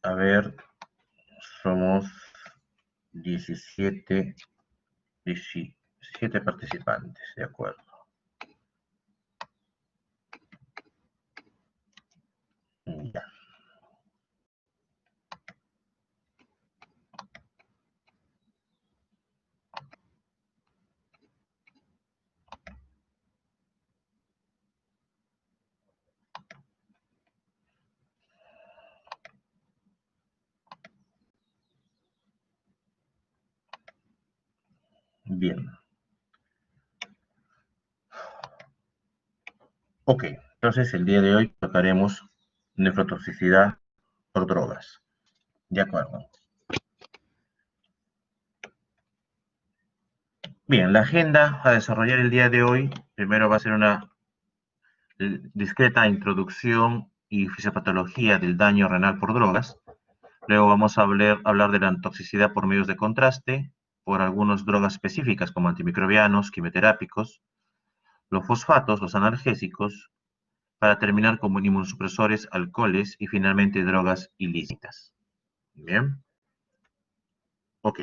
A ver, somos 17 participantes, de acuerdo. Ya. Bien. Ok, entonces el día de hoy tocaremos nefrotoxicidad por drogas. De acuerdo. Bien, la agenda a desarrollar el día de hoy, primero va a ser una discreta introducción y fisiopatología del daño renal por drogas. Luego vamos a hablar de la toxicidad por medios de contraste, por algunas drogas específicas como antimicrobianos, quimioterápicos, los fosfatos, los analgésicos, para terminar con inmunosupresores, alcoholes y finalmente drogas ilícitas. Bien. Ok.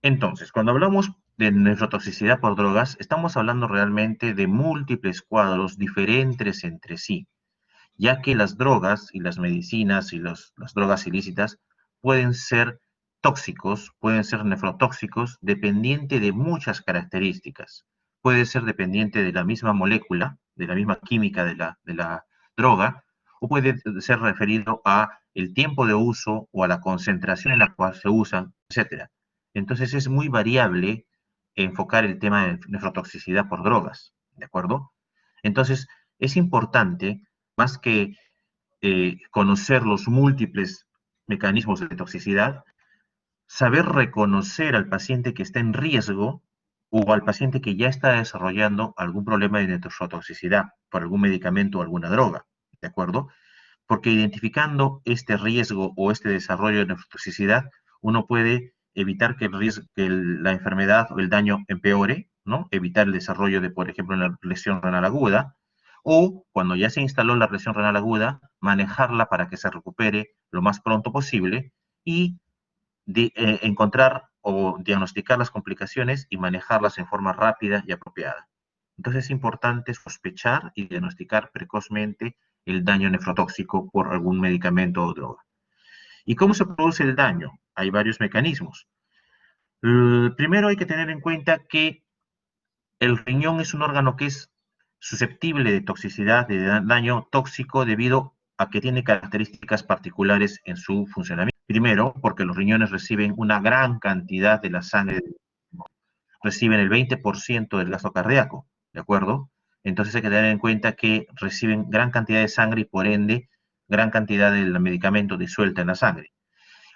Entonces, cuando hablamos de nefrotoxicidad por drogas, estamos hablando realmente de múltiples cuadros diferentes entre sí, ya que las drogas y las medicinas y las drogas ilícitas pueden ser tóxicos, pueden ser nefrotóxicos, dependiente de muchas características. Puede ser dependiente de la misma molécula, de la misma química de la droga, o puede ser referido a el tiempo de uso o a la concentración en la cual se usan, etcétera. Entonces es muy variable enfocar el tema de nefrotoxicidad por drogas, ¿de acuerdo? Entonces es importante, más que conocer los múltiples mecanismos de toxicidad, saber reconocer al paciente que está en riesgo o al paciente que ya está desarrollando algún problema de nefrotoxicidad por algún medicamento o alguna droga, ¿de acuerdo? Porque identificando este riesgo o este desarrollo de nefrotoxicidad, uno puede evitar que, la enfermedad o el daño empeore, ¿no? Evitar el desarrollo de, por ejemplo, una lesión renal aguda, o cuando ya se instaló la lesión renal aguda, manejarla para que se recupere lo más pronto posible y encontrar o diagnosticar las complicaciones y manejarlas en forma rápida y apropiada. Entonces es importante sospechar y diagnosticar precozmente el daño nefrotóxico por algún medicamento o droga. ¿Y cómo se produce el daño? Hay varios mecanismos. Primero hay que tener en cuenta que el riñón es un órgano que es susceptible de toxicidad, de daño tóxico debido a que tiene características particulares en su funcionamiento. Primero, porque los riñones reciben una gran cantidad de la sangre, reciben el 20% del gasto cardíaco, ¿de acuerdo? Entonces hay que tener en cuenta que reciben gran cantidad de sangre y por ende gran cantidad del medicamento disuelta en la sangre.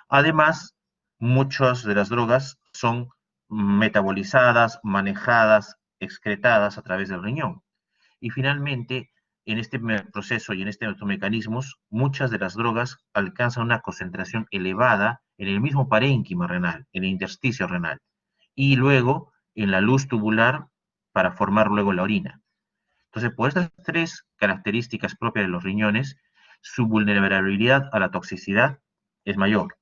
Además, muchas de las drogas son metabolizadas, manejadas, excretadas a través del riñón. Y finalmente, en este proceso y en estos mecanismos, muchas de las drogas alcanzan una concentración elevada en el mismo parénquima renal, en el intersticio renal, y luego en la luz tubular para formar luego la orina. Entonces, por estas tres características propias de los riñones, su vulnerabilidad a la toxicidad es mayor.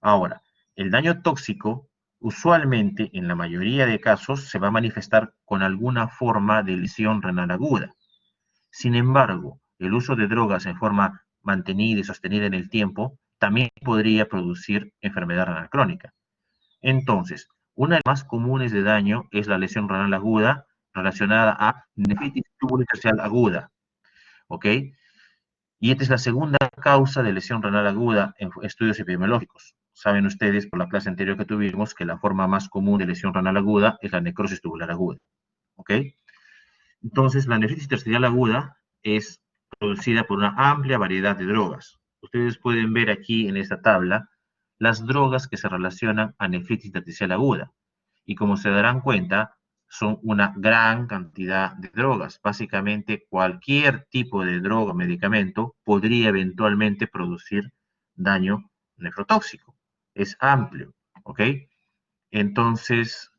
Ahora, el daño tóxico usualmente en la mayoría de casos se va a manifestar con alguna forma de lesión renal aguda. Sin embargo, el uso de drogas en forma mantenida y sostenida en el tiempo también podría producir enfermedad renal crónica. Entonces, una de las más comunes de daño es la lesión renal aguda relacionada a nefritis tubulointersticial aguda, ¿ok? Y esta es la segunda causa de lesión renal aguda en estudios epidemiológicos. Saben ustedes por la clase anterior que tuvimos que la forma más común de lesión renal aguda es la necrosis tubular aguda, ¿ok? Entonces, la nefritis intersticial aguda es producida por una amplia variedad de drogas. Ustedes pueden ver aquí en esta tabla las drogas que se relacionan a nefritis intersticial aguda. Y como se darán cuenta, son una gran cantidad de drogas. Básicamente, cualquier tipo de droga o medicamento podría eventualmente producir daño nefrotóxico. Es amplio, ¿ok? Entonces,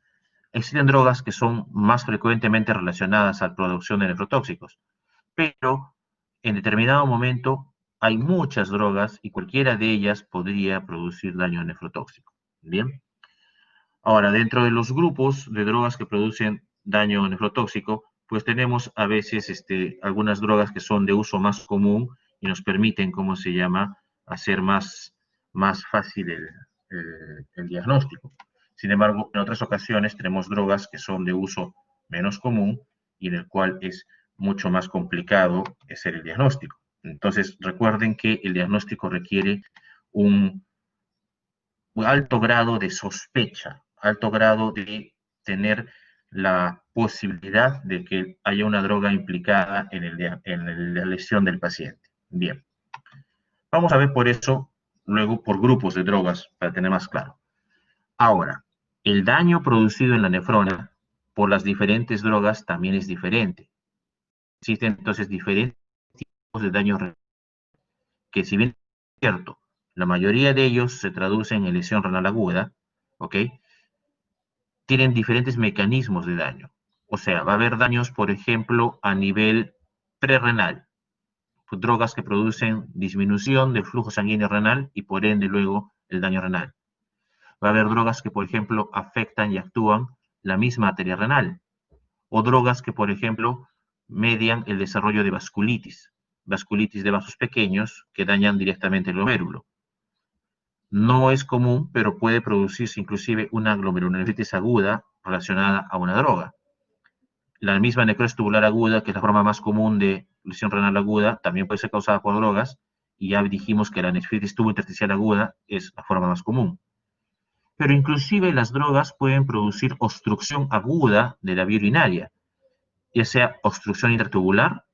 existen drogas que son más frecuentemente relacionadas a la producción de nefrotóxicos, pero en determinado momento hay muchas drogas y cualquiera de ellas podría producir daño nefrotóxico. Bien. Ahora, dentro de los grupos de drogas que producen daño nefrotóxico, pues tenemos a veces algunas drogas que son de uso más común y nos permiten, ¿cómo se llama?, hacer más fácil el diagnóstico. Sin embargo, en otras ocasiones tenemos drogas que son de uso menos común y en el cual es mucho más complicado hacer el diagnóstico. Entonces, recuerden que el diagnóstico requiere un alto grado de sospecha, alto grado de tener la posibilidad de que haya una droga implicada en la lesión del paciente. Bien, vamos a ver por eso, luego por grupos de drogas, para tener más claro. Ahora, el daño producido en la nefrona por las diferentes drogas también es diferente. Existen entonces diferentes tipos de daño que, si bien es cierto, la mayoría de ellos se traducen en lesión renal aguda, ¿ok?, tienen diferentes mecanismos de daño. O sea, va a haber daños, por ejemplo, a nivel prerrenal, drogas que producen disminución del flujo sanguíneo renal y por ende luego el daño renal. Va a haber drogas que, por ejemplo, afectan y actúan la misma arteria renal, o drogas que, por ejemplo, median el desarrollo de vasculitis de vasos pequeños que dañan directamente el glomérulo. No es común, pero puede producirse inclusive una glomerulonefritis aguda relacionada a una droga. La misma necrosis tubular aguda, que es la forma más común de lesión renal aguda, también puede ser causada por drogas, y ya dijimos que la nefritis tubointersticial aguda es la forma más común. Pero inclusive las drogas pueden producir obstrucción aguda de la vía urinaria, ya sea obstrucción intratubular,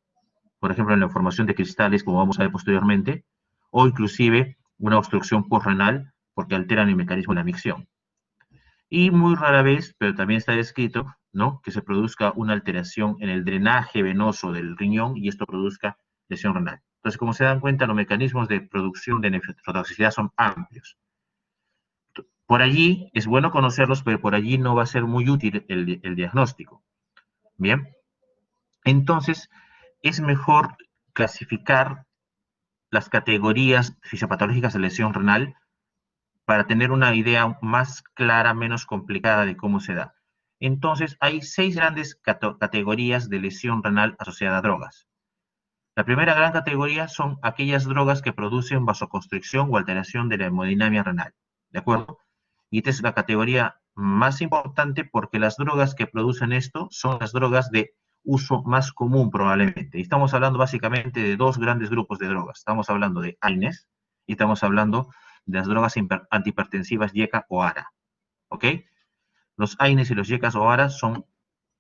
por ejemplo en la formación de cristales, como vamos a ver posteriormente, o inclusive una obstrucción postrenal, porque alteran el mecanismo de la micción. Y muy rara vez, pero también está descrito, ¿no?, que se produzca una alteración en el drenaje venoso del riñón y esto produzca lesión renal. Entonces, como se dan cuenta, los mecanismos de producción de nefrotoxicidad son amplios. Por allí es bueno conocerlos, pero por allí no va a ser muy útil el diagnóstico. Bien, entonces es mejor clasificar las categorías fisiopatológicas de lesión renal para tener una idea más clara, menos complicada de cómo se da. Entonces, hay 6 grandes categorías de lesión renal asociada a drogas. La primera gran categoría son aquellas drogas que producen vasoconstricción o alteración de la hemodinamia renal, ¿de acuerdo? Y esta es la categoría más importante porque las drogas que producen esto son las drogas de uso más común probablemente. Y estamos hablando básicamente de 2 grandes grupos de drogas. Estamos hablando de AINES y estamos hablando de las drogas antihipertensivas YECA o ARA, ¿ok? Los AINES y los YECAs o ARA son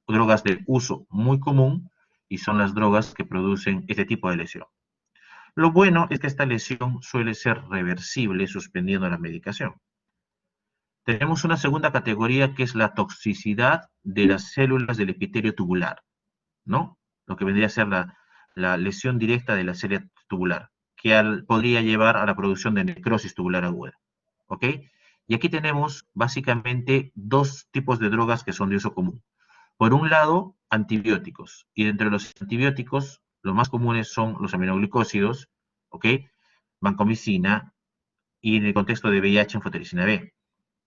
drogas de uso muy común y son las drogas que producen este tipo de lesión. Lo bueno es que esta lesión suele ser reversible suspendiendo la medicación. Tenemos una segunda categoría que es la toxicidad de las células del epitelio tubular, ¿no? Lo que vendría a ser la lesión directa de la célula tubular, que podría llevar a la producción de necrosis tubular aguda, ¿ok? Y aquí tenemos básicamente 2 tipos de drogas que son de uso común. Por un lado, antibióticos, y entre los antibióticos, los más comunes son los aminoglucósidos, ¿ok?, vancomicina, y en el contexto de VIH, anfotericina B.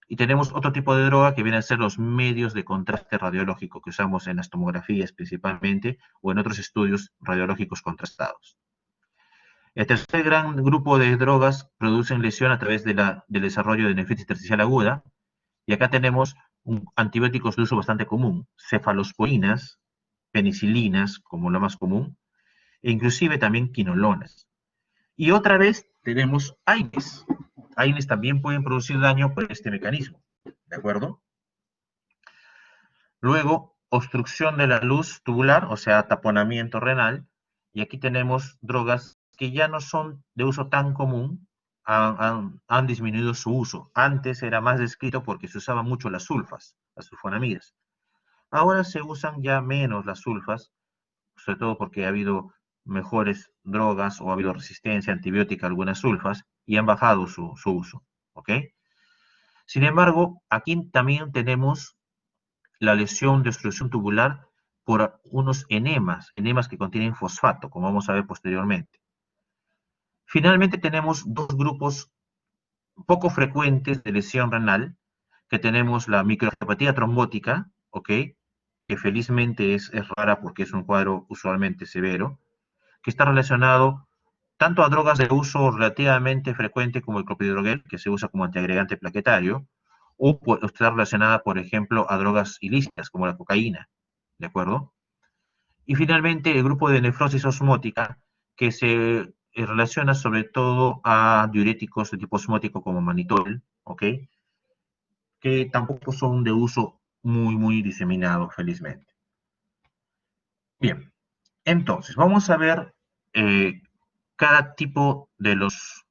Y tenemos otro tipo de droga que vienen a ser los medios de contraste radiológico que usamos en las tomografías principalmente o en otros estudios radiológicos contrastados. El tercer gran grupo de drogas producen lesión a través del desarrollo de nefritis intersticial aguda, y acá tenemos antibióticos de uso bastante común, cefalosporinas, penicilinas como lo más común, e inclusive también quinolonas. Y otra vez tenemos AINES. AINES también pueden producir daño por este mecanismo, ¿de acuerdo? Luego, obstrucción de la luz tubular, o sea, taponamiento renal, y aquí tenemos drogas que ya no son de uso tan común, han disminuido su uso. Antes era más descrito porque se usaban mucho las sulfas, las sulfonamidas. Ahora se usan ya menos las sulfas, sobre todo porque ha habido mejores drogas o ha habido resistencia antibiótica a algunas sulfas y han bajado su uso, ¿ok? Sin embargo, aquí también tenemos la lesión de obstrucción tubular por unos enemas que contienen fosfato, como vamos a ver posteriormente. Finalmente tenemos dos grupos poco frecuentes de lesión renal, que tenemos la microangiopatía trombótica, ¿ok? Que felizmente es rara porque es un cuadro usualmente severo, que está relacionado tanto a drogas de uso relativamente frecuente como el clopidogrel, que se usa como antiagregante plaquetario, o está relacionada, por ejemplo, a drogas ilícitas como la cocaína, ¿de acuerdo? Y finalmente el grupo de nefrosis osmótica, que se relaciona sobre todo a diuréticos de tipo osmótico como manitol, ¿ok? Que tampoco son de uso muy diseminado, felizmente. Bien, entonces vamos a ver eh, cada tipo de los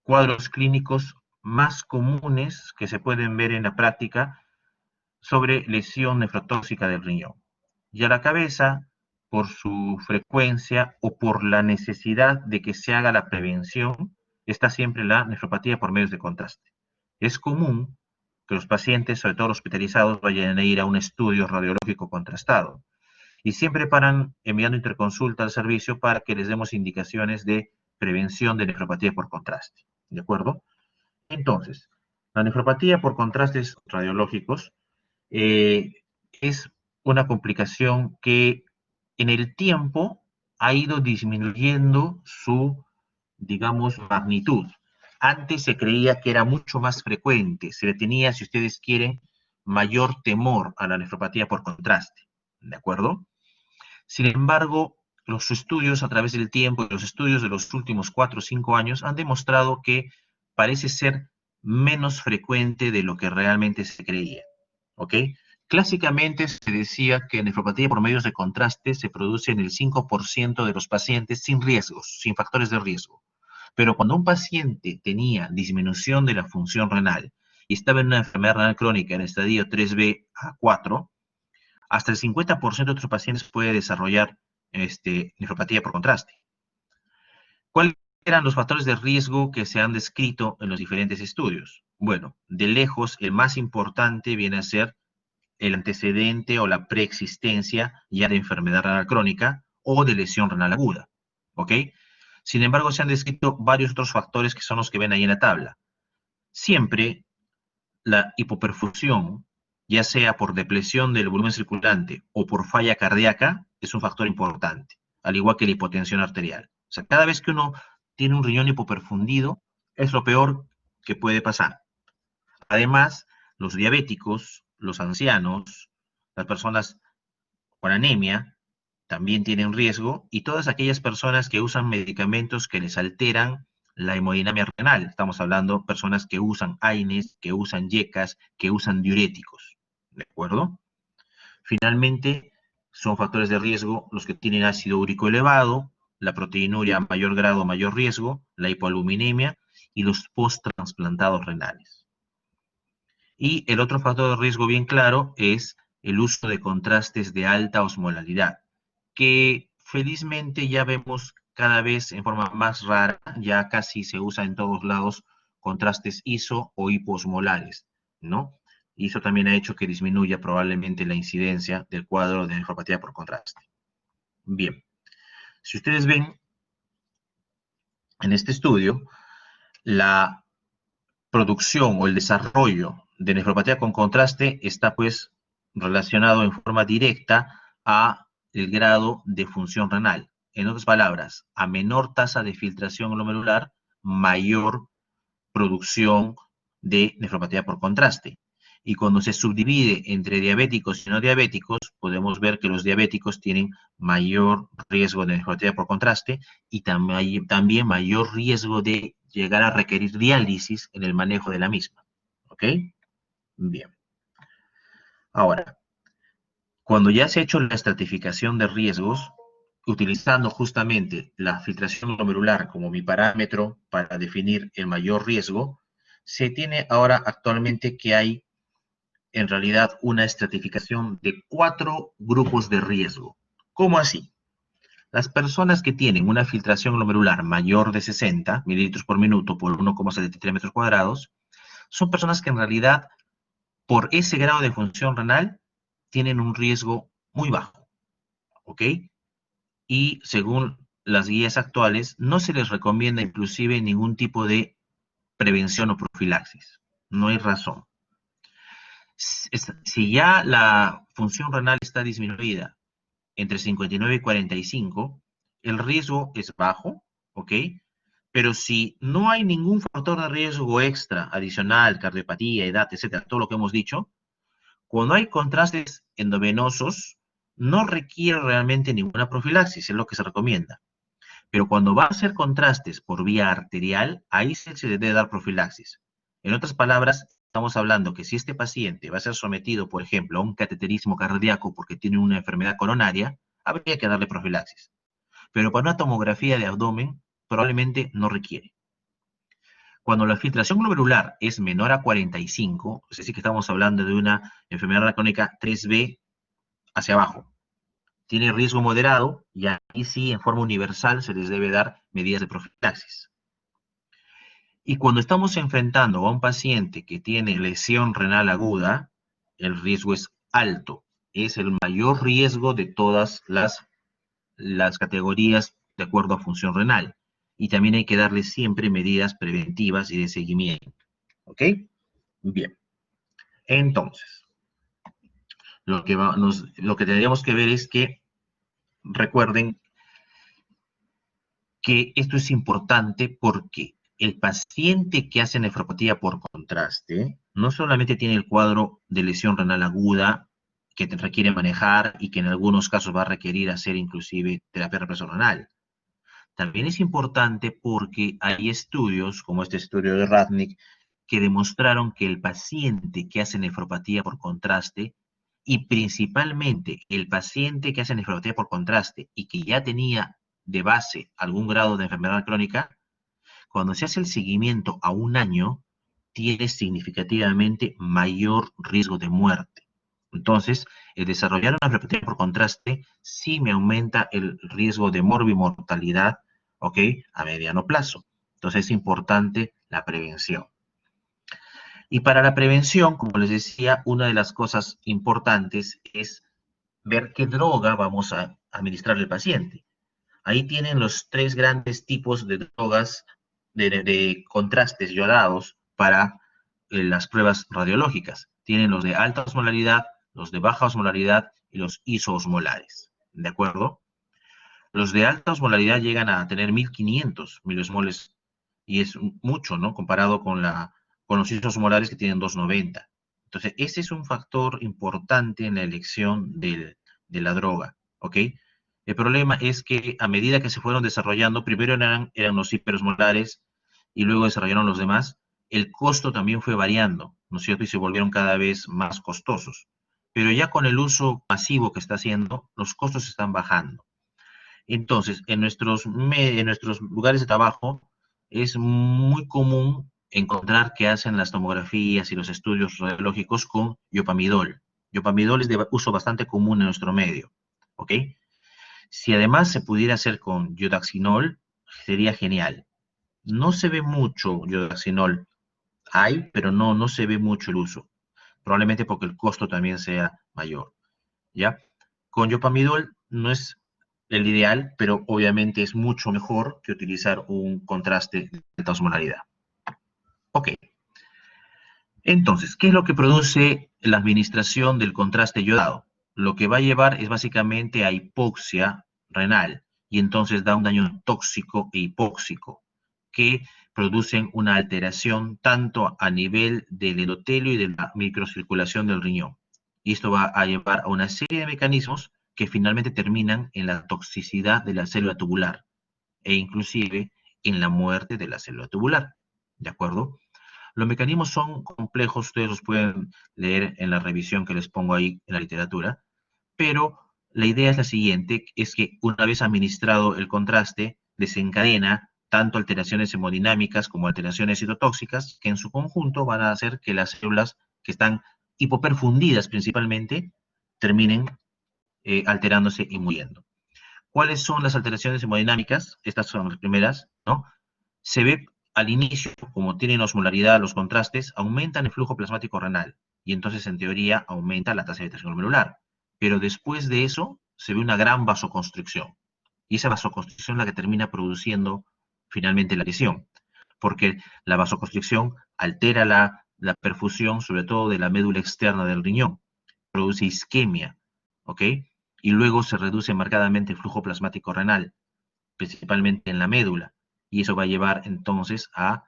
cuadros clínicos más comunes que se pueden ver en la práctica sobre lesión nefrotóxica del riñón. Y a la cabeza, por su frecuencia o por la necesidad de que se haga la prevención, está siempre la nefropatía por medios de contraste. Es común que los pacientes, sobre todo los hospitalizados, vayan a ir a un estudio radiológico contrastado. Y siempre paran enviando interconsulta al servicio para que les demos indicaciones de prevención de nefropatía por contraste. ¿De acuerdo? Entonces, la nefropatía por contrastes radiológicos eh, es una complicación que en el tiempo ha ido disminuyendo su, digamos, magnitud. Antes se creía que era mucho más frecuente, se le tenía, si ustedes quieren, mayor temor a la nefropatía por contraste, ¿de acuerdo? Sin embargo, los estudios a través del tiempo y los estudios de los últimos 4 o 5 años han demostrado que parece ser menos frecuente de lo que realmente se creía. ¿Ok? Clásicamente se decía que nefropatía por medios de contraste se produce en el 5% de los pacientes sin riesgos, sin factores de riesgo. Pero cuando un paciente tenía disminución de la función renal y estaba en una enfermedad renal crónica en el estadio 3B a 4, hasta el 50% de otros pacientes puede desarrollar nefropatía por contraste. ¿Cuáles eran los factores de riesgo que se han descrito en los diferentes estudios? Bueno, de lejos, el más importante viene a ser el antecedente o la preexistencia ya de enfermedad renal crónica o de lesión renal aguda. ¿Ok? Sin embargo, se han descrito varios otros factores que son los que ven ahí en la tabla. Siempre la hipoperfusión, ya sea por depresión del volumen circulante o por falla cardíaca, es un factor importante, al igual que la hipotensión arterial. O sea, cada vez que uno tiene un riñón hipoperfundido, es lo peor que puede pasar. Además, los diabéticos, los ancianos, las personas con anemia, también tienen riesgo, y todas aquellas personas que usan medicamentos que les alteran la hemodinamia renal. Estamos hablando de personas que usan AINES, que usan YECAS, que usan diuréticos. ¿De acuerdo? Finalmente, son factores de riesgo los que tienen ácido úrico elevado, la proteinuria a mayor grado, mayor riesgo, la hipoaluminemia y los post-transplantados renales. Y el otro factor de riesgo bien claro es el uso de contrastes de alta osmolaridad, que felizmente ya vemos cada vez en forma más rara, ya casi se usa en todos lados contrastes iso o hiposmolares, ¿no? Y eso también ha hecho que disminuya probablemente la incidencia del cuadro de nefropatía por contraste. Bien, si ustedes ven en este estudio, la producción o el desarrollo de nefropatía con contraste está pues relacionado en forma directa a el grado de función renal. En otras palabras, a menor tasa de filtración glomerular, mayor producción de nefropatía por contraste. Y cuando se subdivide entre diabéticos y no diabéticos, podemos ver que los diabéticos tienen mayor riesgo de nefropatía por contraste y también mayor riesgo de llegar a requerir diálisis en el manejo de la misma. ¿Ok? Bien. Ahora, cuando ya se ha hecho la estratificación de riesgos, utilizando justamente la filtración glomerular como mi parámetro para definir el mayor riesgo, se tiene ahora actualmente que hay en realidad una estratificación de 4 grupos de riesgo. ¿Cómo así? Las personas que tienen una filtración glomerular mayor de 60 mililitros por minuto por 1,73 metros cuadrados son personas que en realidad, por ese grado de función renal, tienen un riesgo muy bajo, ¿ok? Y según las guías actuales, no se les recomienda inclusive ningún tipo de prevención o profilaxis. No hay razón. Si ya la función renal está disminuida entre 59 y 45, el riesgo es bajo, ¿ok? Pero si no hay ningún factor de riesgo extra, adicional, cardiopatía, edad, etcétera, todo lo que hemos dicho, cuando hay contrastes endovenosos, no requiere realmente ninguna profilaxis, es lo que se recomienda. Pero cuando va a ser contrastes por vía arterial, ahí sí se le debe dar profilaxis. En otras palabras, estamos hablando que si este paciente va a ser sometido, por ejemplo, a un cateterismo cardíaco porque tiene una enfermedad coronaria, habría que darle profilaxis. Pero para una tomografía de abdomen, probablemente no requiere. Cuando la filtración glomerular es menor a 45, es decir, que estamos hablando de una enfermedad renal crónica 3B hacia abajo, tiene riesgo moderado y ahí sí, en forma universal, se les debe dar medidas de profilaxis. Y cuando estamos enfrentando a un paciente que tiene lesión renal aguda, el riesgo es alto. Es el mayor riesgo de todas las categorías de acuerdo a función renal. Y también hay que darle siempre medidas preventivas y de seguimiento. ¿Ok? Bien. Entonces, lo que tendríamos que ver es que recuerden que esto es importante porque el paciente que hace nefropatía por contraste no solamente tiene el cuadro de lesión renal aguda que te requiere manejar y que en algunos casos va a requerir hacer inclusive terapia represor renal. También es importante porque hay estudios, como este estudio de Radnick, que demostraron que el paciente que hace nefropatía por contraste, y principalmente el paciente que hace nefropatía por contraste y que ya tenía de base algún grado de enfermedad crónica, cuando se hace el seguimiento a un año, tiene significativamente mayor riesgo de muerte. Entonces, el desarrollar una nefropatía por contraste sí me aumenta el riesgo de morbimortalidad, ¿ok? A mediano plazo. Entonces, es importante la prevención. Y para la prevención, como les decía, una de las cosas importantes es ver qué droga vamos a administrarle al paciente. Ahí tienen los tres grandes tipos de drogas de contrastes yodados para las pruebas radiológicas. Tienen los de alta osmolaridad, los de baja osmolaridad y los isoosmolares. ¿De acuerdo? Los de alta osmolaridad llegan a tener 1500 miliosmoles y es mucho, ¿no? Comparado con los isoosmolares que tienen 290. Entonces, ese es un factor importante en la elección de la droga, ¿ok? El problema es que a medida que se fueron desarrollando, primero eran los hiperosmolares y luego desarrollaron los demás, el costo también fue variando, ¿no es cierto? Y se volvieron cada vez más costosos. Pero ya con el uso masivo que está haciendo, los costos están bajando. Entonces, en nuestros lugares de trabajo es muy común encontrar que hacen las tomografías y los estudios radiológicos con yopamidol. Yopamidol es de uso bastante común en nuestro medio, ¿ok? Si además se pudiera hacer con yodaxinol, sería genial. No se ve mucho yodaxinol, hay, pero no se ve mucho el uso. Probablemente porque el costo también sea mayor, ¿ya? Con yopamidol no es el ideal, pero obviamente es mucho mejor que utilizar un contraste de alta osmolaridad. Ok, entonces, ¿qué es lo que produce la administración del contraste yodado? Lo que va a llevar es básicamente a hipoxia renal y entonces da un daño tóxico e hipóxico que producen una alteración tanto a nivel del endotelio y de la microcirculación del riñón. Y esto va a llevar a una serie de mecanismos que finalmente terminan en la toxicidad de la célula tubular e inclusive en la muerte de la célula tubular. ¿De acuerdo? Los mecanismos son complejos, ustedes los pueden leer en la revisión que les pongo ahí en la literatura, pero la idea es la siguiente, es que una vez administrado el contraste, desencadena tanto alteraciones hemodinámicas como alteraciones citotóxicas, que en su conjunto van a hacer que las células que están hipoperfundidas principalmente terminen alterándose y muriendo. ¿Cuáles son las alteraciones hemodinámicas? Estas son las primeras, ¿no? Se ve al inicio, como tienen osmolaridad los contrastes, aumentan el flujo plasmático renal y entonces en teoría aumenta la tasa de filtración glomerular. Pero después de eso se ve una gran vasoconstricción. Y esa vasoconstricción es la que termina produciendo finalmente la lesión, porque la vasoconstricción altera la perfusión, sobre todo de la médula externa del riñón, produce isquemia, ¿ok? Y luego se reduce marcadamente el flujo plasmático renal, principalmente en la médula, y eso va a llevar entonces a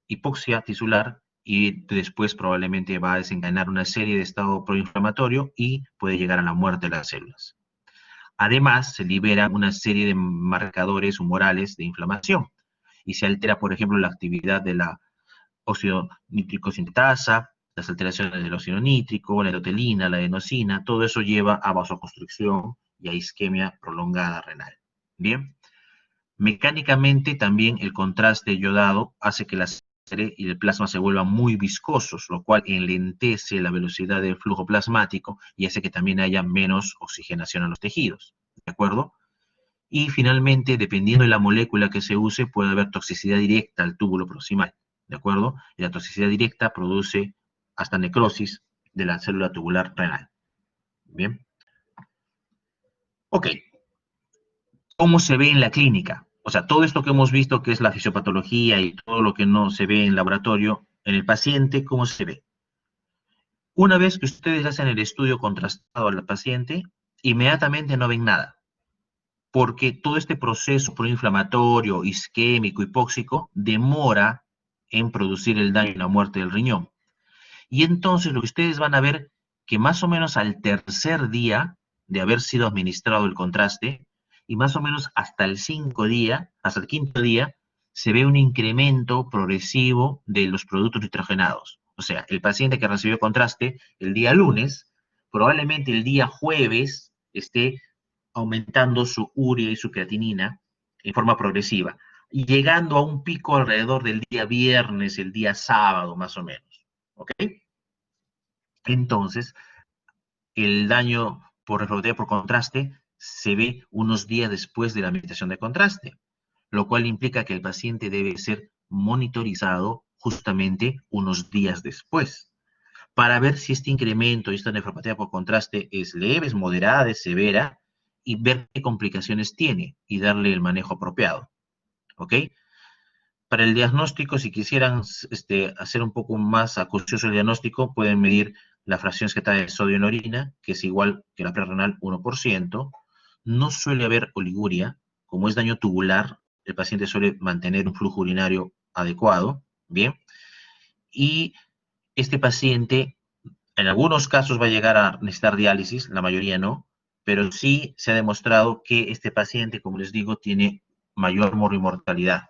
hipoxia tisular y después probablemente va a desencadenar una serie de estado proinflamatorio y puede llegar a la muerte de las células. Además, se liberan una serie de marcadores humorales de inflamación y se altera, por ejemplo, la actividad de la óxido nítrico sintetasa, las alteraciones del óxido nítrico, la endotelina, la adenosina, todo eso lleva a vasoconstricción y a isquemia prolongada renal. Bien, mecánicamente también el contraste yodado hace que la sangre y el plasma se vuelvan muy viscosos, lo cual enlentece la velocidad del flujo plasmático y hace que también haya menos oxigenación a los tejidos. ¿De acuerdo? Y finalmente, dependiendo de la molécula que se use, puede haber toxicidad directa al túbulo proximal, ¿de acuerdo? Y la toxicidad directa produce hasta necrosis de la célula tubular renal. Bien. Ok. ¿Cómo se ve en la clínica? O sea, todo esto que hemos visto, que es la fisiopatología y todo lo que no se ve en laboratorio, en el paciente, ¿cómo se ve? Una vez que ustedes hacen el estudio contrastado al paciente, inmediatamente no ven nada, porque todo este proceso proinflamatorio, isquémico, hipóxico, demora en producir el daño y la muerte del riñón. Y entonces lo que ustedes van a ver que más o menos al tercer día de haber sido administrado el contraste, y más o menos hasta el hasta el quinto día, se ve un incremento progresivo de los productos nitrogenados. O sea, el paciente que recibió contraste el día lunes, probablemente el día jueves esté aumentando su urea y su creatinina en forma progresiva, y llegando a un pico alrededor del día viernes, el día sábado, más o menos. ¿Ok? Entonces, el daño por refractaria por contraste se ve unos días después de la administración de contraste, lo cual implica que el paciente debe ser monitorizado justamente unos días después, para ver si este incremento y esta nefropatía por contraste es leve, es moderada, es severa, y ver qué complicaciones tiene y darle el manejo apropiado. ¿Ok? Para el diagnóstico, si quisieran hacer un poco más acucioso el diagnóstico, pueden medir la fracción excretada de sodio en orina, que es igual que la prerrenal 1%. No suele haber oliguria, como es daño tubular, el paciente suele mantener un flujo urinario adecuado, ¿bien? Y este paciente, en algunos casos va a llegar a necesitar diálisis, la mayoría no, pero sí se ha demostrado que este paciente, como les digo, tiene mayor mortalidad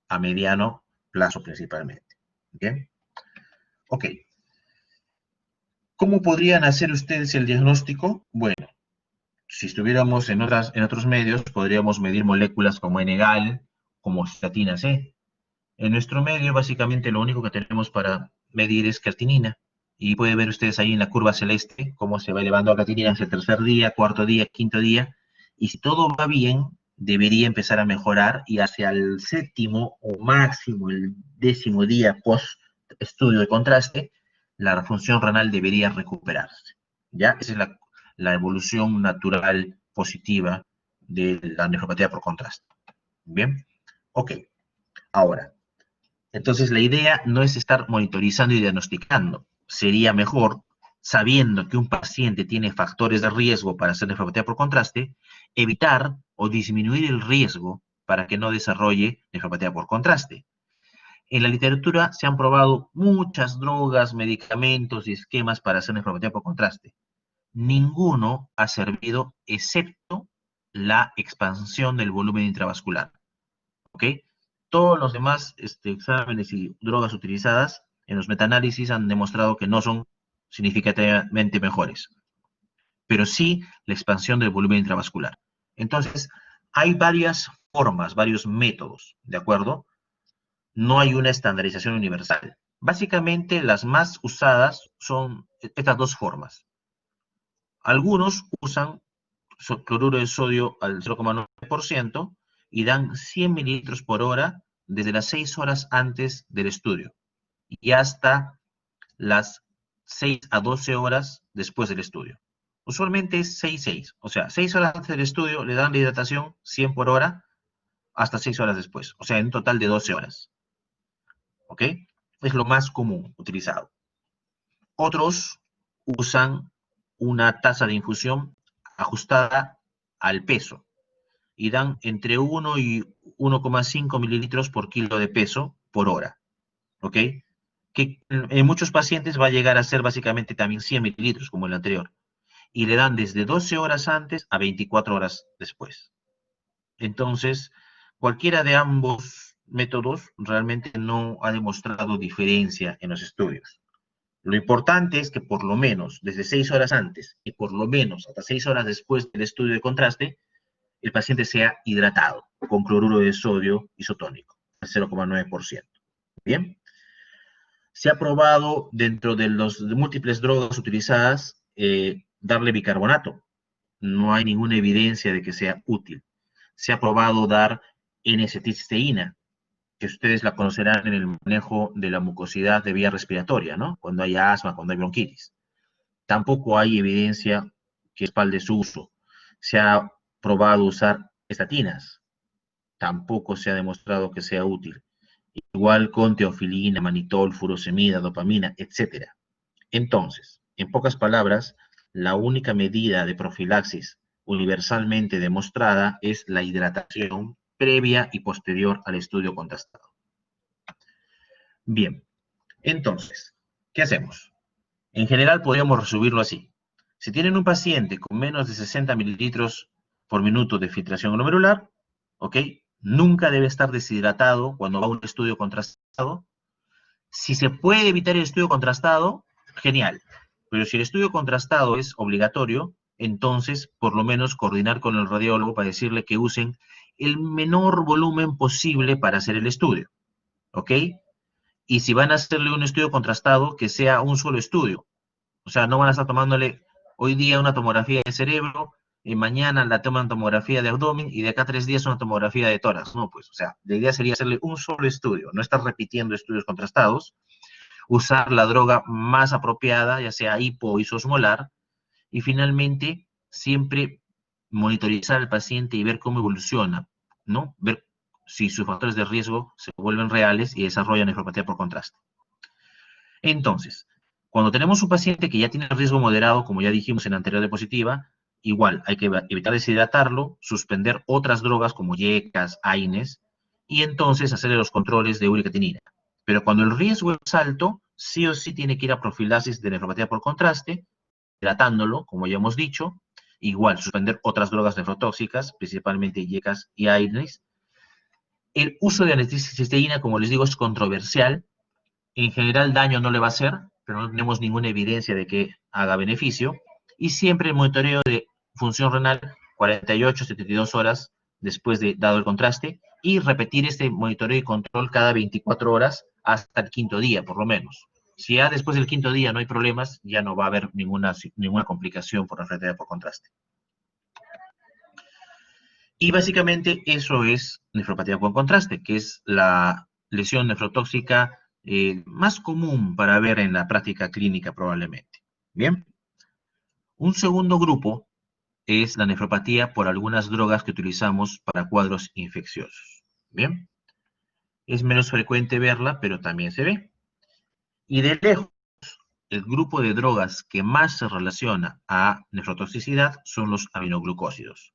a mediano plazo principalmente. ¿Bien? Ok. ¿Cómo podrían hacer ustedes el diagnóstico? Bueno, si estuviéramos en otros medios, podríamos medir moléculas como N-gal, como cistatina C. En nuestro medio, básicamente, lo único que tenemos para medir es creatinina. Y pueden ver ustedes ahí en la curva celeste cómo se va elevando la creatinina hacia el tercer día, cuarto día, quinto día. Y si todo va bien, debería empezar a mejorar y hacia el séptimo o máximo el 10º día post estudio de contraste, la función renal debería recuperarse. ¿Ya? Esa es la evolución natural positiva de la nefropatía por contraste. ¿Bien? Ok. Ahora, entonces la idea no es estar monitorizando y diagnosticando. Sería mejor, sabiendo que un paciente tiene factores de riesgo para hacer nefropatía por contraste, evitar o disminuir el riesgo para que no desarrolle nefropatía por contraste. En la literatura se han probado muchas drogas, medicamentos y esquemas para hacer nefropatía por contraste. Ninguno ha servido excepto la expansión del volumen intravascular. ¿Ok? Todos los demás exámenes y drogas utilizadas en los metaanálisis han demostrado que no son significativamente mejores, pero sí la expansión del volumen intravascular. Entonces, hay varias formas, varios métodos, ¿de acuerdo? No hay una estandarización universal. Básicamente, las más usadas son estas dos formas. Algunos usan cloruro de sodio al 0,9% y dan 100 mililitros por hora desde las 6 horas antes del estudio y hasta las 6 a 12 horas después del estudio. Usualmente es 6-6, o sea, 6 horas antes del estudio le dan la hidratación 100 por hora hasta 6 horas después, o sea, en un total de 12 horas, ¿ok? Es lo más común utilizado. Otros usan una tasa de infusión ajustada al peso y dan entre 1 y 1,5 mililitros por kilo de peso por hora, ¿ok? Que en muchos pacientes va a llegar a ser básicamente también 100 mililitros, como el anterior, y le dan desde 12 horas antes a 24 horas después. Entonces, cualquiera de ambos métodos realmente no ha demostrado diferencia en los estudios. Lo importante es que por lo menos desde 6 horas antes y por lo menos hasta 6 horas después del estudio de contraste, el paciente sea hidratado con cloruro de sodio isotónico, al 0,9%. Bien, se ha probado dentro de las múltiples drogas utilizadas darle bicarbonato. No hay ninguna evidencia de que sea útil. Se ha probado dar N-acetilcisteína, que ustedes la conocerán en el manejo de la mucosidad de vía respiratoria, ¿no? Cuando hay asma, cuando hay bronquitis. Tampoco hay evidencia que respalde su uso. Se ha probado usar estatinas, tampoco se ha demostrado que sea útil. Igual con teofilina, manitol, furosemida, dopamina, etc. Entonces, en pocas palabras, la única medida de profilaxis universalmente demostrada es la hidratación previa y posterior al estudio contrastado. Bien, entonces, ¿qué hacemos? En general podríamos resumirlo así. Si tienen un paciente con menos de 60 mililitros por minuto de filtración glomerular, ¿ok? Nunca debe estar deshidratado cuando va a un estudio contrastado. Si se puede evitar el estudio contrastado, genial. Pero si el estudio contrastado es obligatorio, entonces por lo menos coordinar con el radiólogo para decirle que usen el menor volumen posible para hacer el estudio, ¿ok? Y si van a hacerle un estudio contrastado, que sea un solo estudio. O sea, no van a estar tomándole hoy día una tomografía de cerebro, y mañana la toman tomografía de abdomen y de acá a 3 días una tomografía de tórax. No, pues, o sea, la idea sería hacerle un solo estudio, no estar repitiendo estudios contrastados, usar la droga más apropiada, ya sea hipo o isosmolar, y finalmente siempre monitorizar al paciente y ver cómo evoluciona, ¿no? Ver si sus factores de riesgo se vuelven reales y desarrollan nefropatía por contraste. Entonces, cuando tenemos un paciente que ya tiene riesgo moderado, como ya dijimos en la anterior diapositiva, igual hay que evitar deshidratarlo, suspender otras drogas como yecas, AINES, y entonces hacerle los controles de uricatinina. Pero cuando el riesgo es alto, sí o sí tiene que ir a profilaxis de nefropatía por contraste, hidratándolo, como ya hemos dicho, igual suspender otras drogas nefrotóxicas, principalmente yecas y AINES. El uso de anestesisteína, como les digo, es controversial. En general daño no le va a hacer, pero no tenemos ninguna evidencia de que haga beneficio. Y siempre el monitoreo de función renal 48-72 horas después de dado el contraste y repetir este monitoreo y control cada 24 horas hasta el quinto día, por lo menos. Si ya después del quinto día no hay problemas, ya no va a haber ninguna complicación por refractaria por contraste. Y básicamente eso es nefropatía por contraste, que es la lesión nefrotóxica más común para ver en la práctica clínica probablemente. Bien, un segundo grupo es la nefropatía por algunas drogas que utilizamos para cuadros infecciosos. Bien, es menos frecuente verla, pero también se ve. Y de lejos, el grupo de drogas que más se relaciona a nefrotoxicidad son los aminoglucósidos.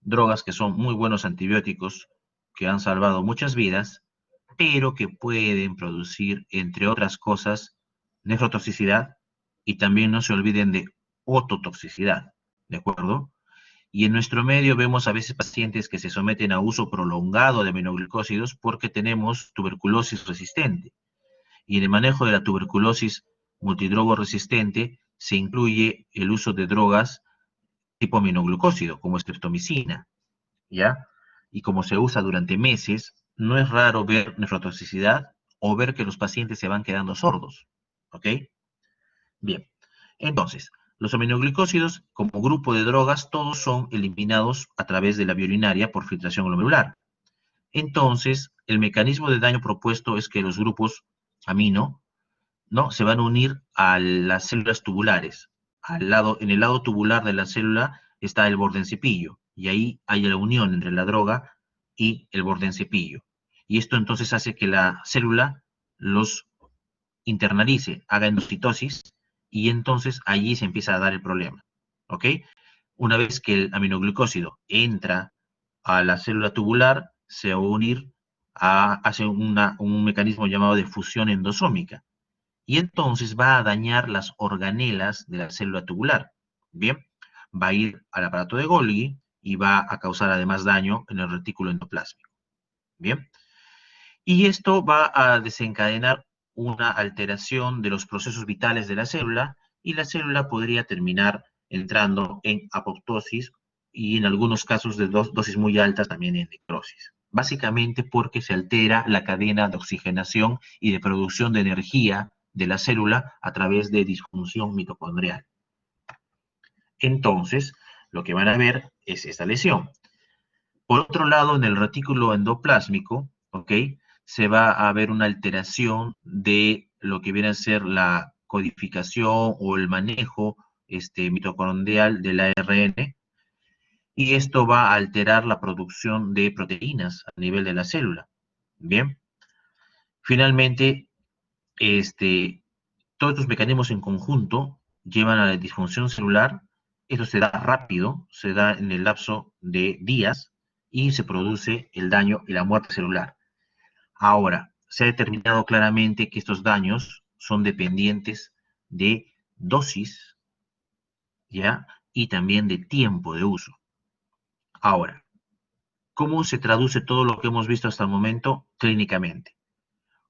Drogas que son muy buenos antibióticos, que han salvado muchas vidas, pero que pueden producir, entre otras cosas, nefrotoxicidad y también no se olviden de ototoxicidad, ¿de acuerdo? Y en nuestro medio vemos a veces pacientes que se someten a uso prolongado de aminoglucósidos porque tenemos tuberculosis resistente. Y en el manejo de la tuberculosis multidrogo resistente se incluye el uso de drogas tipo aminoglucósido, como streptomicina, ¿ya? Y como se usa durante meses, no es raro ver nefrotoxicidad o ver que los pacientes se van quedando sordos, ¿ok? Bien, entonces, los aminoglucósidos como grupo de drogas, todos son eliminados a través de la vía urinaria por filtración glomerular. Entonces, el mecanismo de daño propuesto es que los grupos amino, ¿no? Se van a unir a las células tubulares, en el lado tubular de la célula está el bordencepillo, y ahí hay la unión entre la droga y el bordencepillo. Y esto entonces hace que la célula los internalice, haga endocitosis, y entonces allí se empieza a dar el problema. ¿Ok? Una vez que el aminoglucósido entra a la célula tubular, se va a unir, hace un mecanismo llamado de fusión endosómica, y entonces va a dañar las organelas de la célula tubular. Bien, va a ir al aparato de Golgi y va a causar además daño en el retículo endoplásmico. Bien, y esto va a desencadenar una alteración de los procesos vitales de la célula, y la célula podría terminar entrando en apoptosis y en algunos casos de dosis muy altas también en necrosis. Básicamente porque se altera la cadena de oxigenación y de producción de energía de la célula a través de disfunción mitocondrial. Entonces, lo que van a ver es esta lesión. Por otro lado, en el retículo endoplásmico, ¿ok?, se va a ver una alteración de lo que viene a ser la codificación o el manejo mitocondrial del ARN, y esto va a alterar la producción de proteínas a nivel de la célula. Bien, finalmente, todos estos mecanismos en conjunto llevan a la disfunción celular. Esto se da rápido, se da en el lapso de días, y se produce el daño y la muerte celular. Ahora, se ha determinado claramente que estos daños son dependientes de dosis, ¿ya?, y también de tiempo de uso. Ahora, ¿cómo se traduce todo lo que hemos visto hasta el momento clínicamente?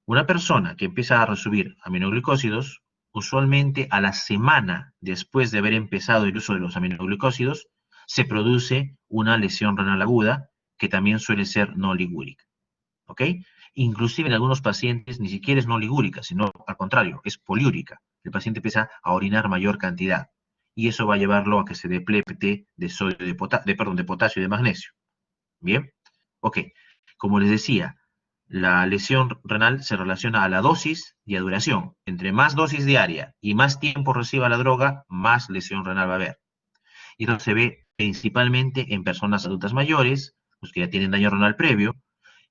Una persona que empieza a recibir aminoglucósidos, usualmente a la semana después de haber empezado el uso de los aminoglucósidos, se produce una lesión renal aguda, que también suele ser no ligúrica. ¿Ok? Inclusive en algunos pacientes ni siquiera es no ligúrica, sino al contrario, es poliúrica. El paciente empieza a orinar mayor cantidad, y eso va a llevarlo a que se deplepte de sodio, de potasio y de magnesio. ¿Bien? Ok. Como les decía, la lesión renal se relaciona a la dosis y a duración. Entre más dosis diaria y más tiempo reciba la droga, más lesión renal va a haber. Y esto se ve principalmente en personas adultas mayores, los que ya tienen daño renal previo,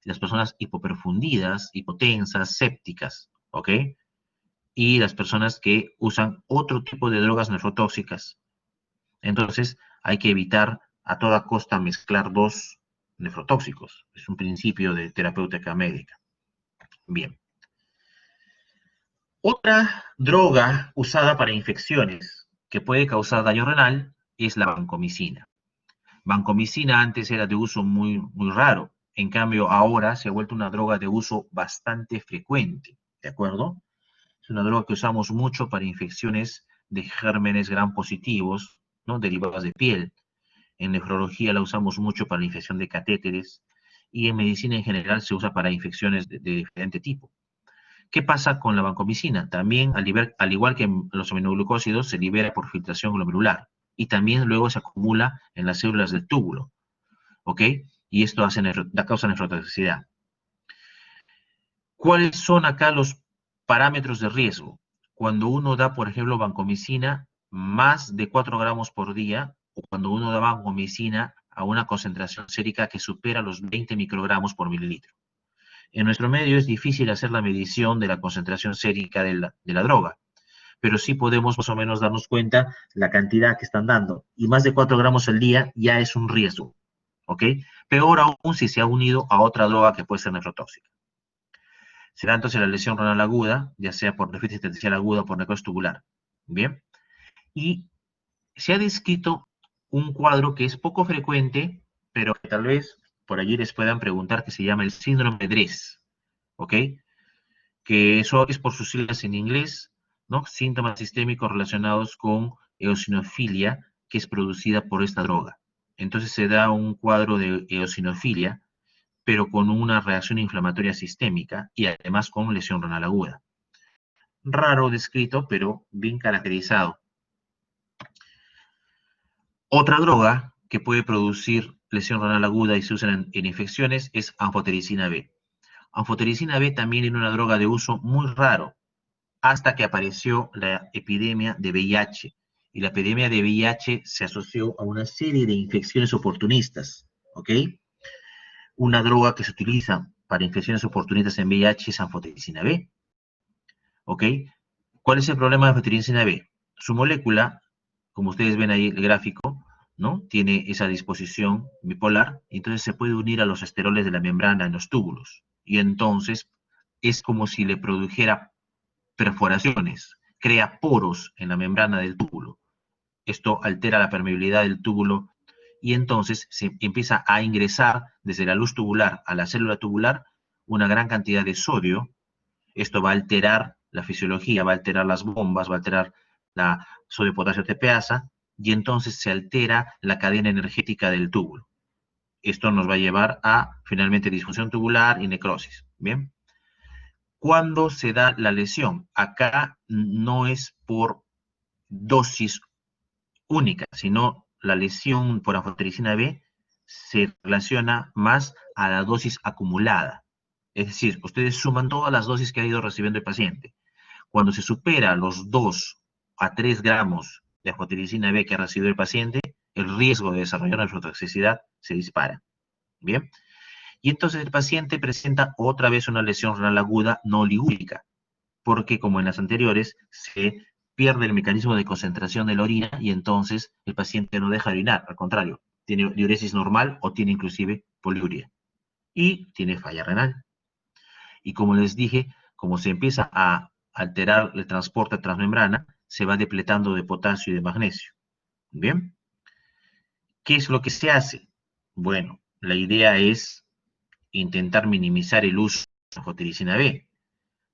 las personas hipoperfundidas, hipotensas, sépticas, ¿ok? Y las personas que usan otro tipo de drogas nefrotóxicas. Entonces, hay que evitar a toda costa mezclar dos nefrotóxicos. Es un principio de terapéutica médica. Bien. Otra droga usada para infecciones que puede causar daño renal es la vancomicina. Vancomicina antes era de uso muy, muy raro. En cambio, ahora se ha vuelto una droga de uso bastante frecuente, ¿de acuerdo? Es una droga que usamos mucho para infecciones de gérmenes gram positivos, ¿no?, derivadas de piel. En nefrología la usamos mucho para la infección de catéteres, y en medicina en general se usa para infecciones de diferente tipo. ¿Qué pasa con la vancomicina? También, al igual que los aminoglucósidos, se libera por filtración glomerular, y también luego se acumula en las células del túbulo, ¿ok? Y esto da causa nefrotoxicidad. ¿Cuáles son acá los parámetros de riesgo? Cuando uno da, por ejemplo, vancomicina más de 4 gramos por día, o cuando uno da vancomicina a una concentración sérica que supera los 20 microgramos por mililitro. En nuestro medio es difícil hacer la medición de la concentración sérica de la droga, pero sí podemos más o menos darnos cuenta la cantidad que están dando, y más de 4 gramos al día ya es un riesgo, ¿ok? Peor aún si se ha unido a otra droga que puede ser nefrotóxica. Se da entonces la lesión renal aguda, ya sea por déficit intersticial aguda o por necrosis tubular. Bien, y se ha descrito un cuadro que es poco frecuente, pero que tal vez por allí les puedan preguntar, que se llama el síndrome de Dres, ¿ok? Que eso es por sus siglas en inglés, ¿no? Síntomas sistémicos relacionados con eosinofilia, que es producida por esta droga. Entonces se da un cuadro de eosinofilia, pero con una reacción inflamatoria sistémica y además con lesión renal aguda. Raro descrito, pero bien caracterizado. Otra droga que puede producir lesión renal aguda y se usa en infecciones es anfotericina B. Anfotericina B también era una droga de uso muy raro, hasta que apareció la epidemia de VIH y la epidemia de VIH se asoció a una serie de infecciones oportunistas, ¿ok? Una droga que se utiliza para infecciones oportunistas en VIH es anfotericina B, ¿ok? ¿Cuál es el problema de anfotericina B? Su molécula, como ustedes ven ahí el gráfico, ¿no? Tiene esa disposición bipolar, y entonces se puede unir a los esteroles de la membrana en los túbulos, y entonces es como si le produjera perforaciones, crea poros en la membrana del túbulo. Esto altera la permeabilidad del túbulo y entonces se empieza a ingresar desde la luz tubular a la célula tubular una gran cantidad de sodio. Esto va a alterar la fisiología, va a alterar las bombas, va a alterar la sodio-potasio TPasa y entonces se altera la cadena energética del túbulo. Esto nos va a llevar a finalmente disfunción tubular y necrosis. Bien. ¿Cuándo se da la lesión? Acá no es por dosis única, sino la lesión por anfotericina B se relaciona más a la dosis acumulada. Es decir, ustedes suman todas las dosis que ha ido recibiendo el paciente. Cuando se supera los 2 a 3 gramos de anfotericina B que ha recibido el paciente, el riesgo de desarrollar una nefrotoxicidad se dispara. Bien. Y entonces el paciente presenta otra vez una lesión renal aguda no oligúrica, porque como en las anteriores, se pierde el mecanismo de concentración de la orina y entonces el paciente no deja de orinar, al contrario, tiene diuresis normal o tiene inclusive poliuria. Y tiene falla renal. Y como les dije, como se empieza a alterar el transporte transmembrana, se va depletando de potasio y de magnesio. ¿Bien? ¿Qué es lo que se hace? Bueno, la idea es intentar minimizar el uso de anfotericina B.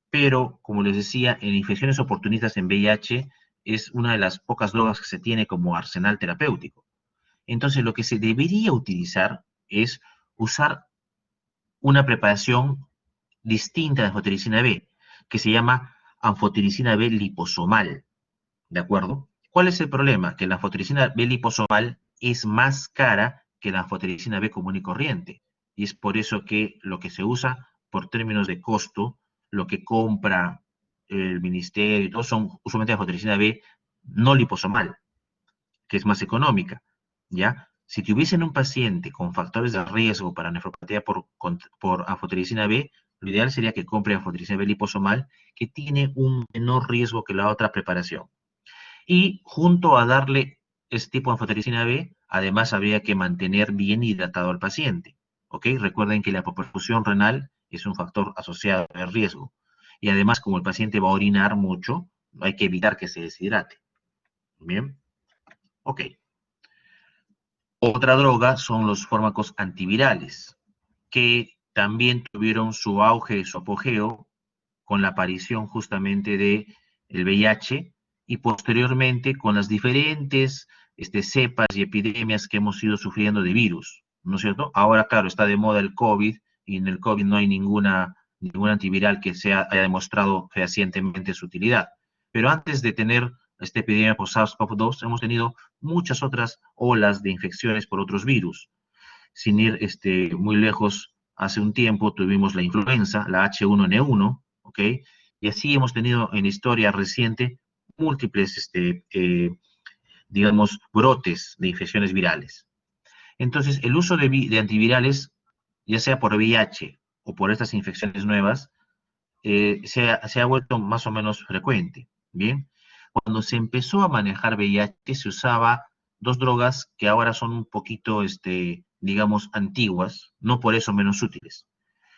Pero, como les decía, en infecciones oportunistas en VIH es una de las pocas drogas que se tiene como arsenal terapéutico. Entonces, lo que se debería utilizar es usar una preparación distinta de anfotericina B, que se llama anfotericina B liposomal, ¿de acuerdo? ¿Cuál es el problema? Que la anfotericina B liposomal es más cara que la anfotericina B común y corriente, y es por eso que lo que se usa por términos de costo, lo que compra el ministerio y todo son usualmente anfotericina B no liposomal, que es más económica, ¿ya? Si tuviesen un paciente con factores de riesgo para nefropatía por anfotericina B, lo ideal sería que compre anfotericina B liposomal, que tiene un menor riesgo que la otra preparación. Y junto a darle este tipo de anfotericina B, además habría que mantener bien hidratado al paciente. ¿Ok? Recuerden que la hipoperfusión renal es un factor asociado al riesgo. Y además, como el paciente va a orinar mucho, hay que evitar que se deshidrate. Bien. Ok. Otra droga son los fármacos antivirales, que también tuvieron su auge y su apogeo con la aparición justamente de el VIH y posteriormente con las diferentes cepas y epidemias que hemos ido sufriendo de virus, ¿no es cierto? Ahora, claro, está de moda el COVID y en el COVID no hay ningún antiviral que haya demostrado fehacientemente su utilidad. Pero antes de tener esta epidemia por SARS-CoV-2, hemos tenido muchas otras olas de infecciones por otros virus. Sin ir muy lejos, hace un tiempo tuvimos la influenza, la H1N1, ¿ok? Y así hemos tenido en la historia reciente múltiples, digamos, brotes de infecciones virales. Entonces, el uso de antivirales, ya sea por VIH o por estas infecciones nuevas, se ha vuelto más o menos frecuente, ¿bien? Cuando se empezó a manejar VIH, se usaba dos drogas que ahora son un poquito, digamos, antiguas, no por eso menos útiles.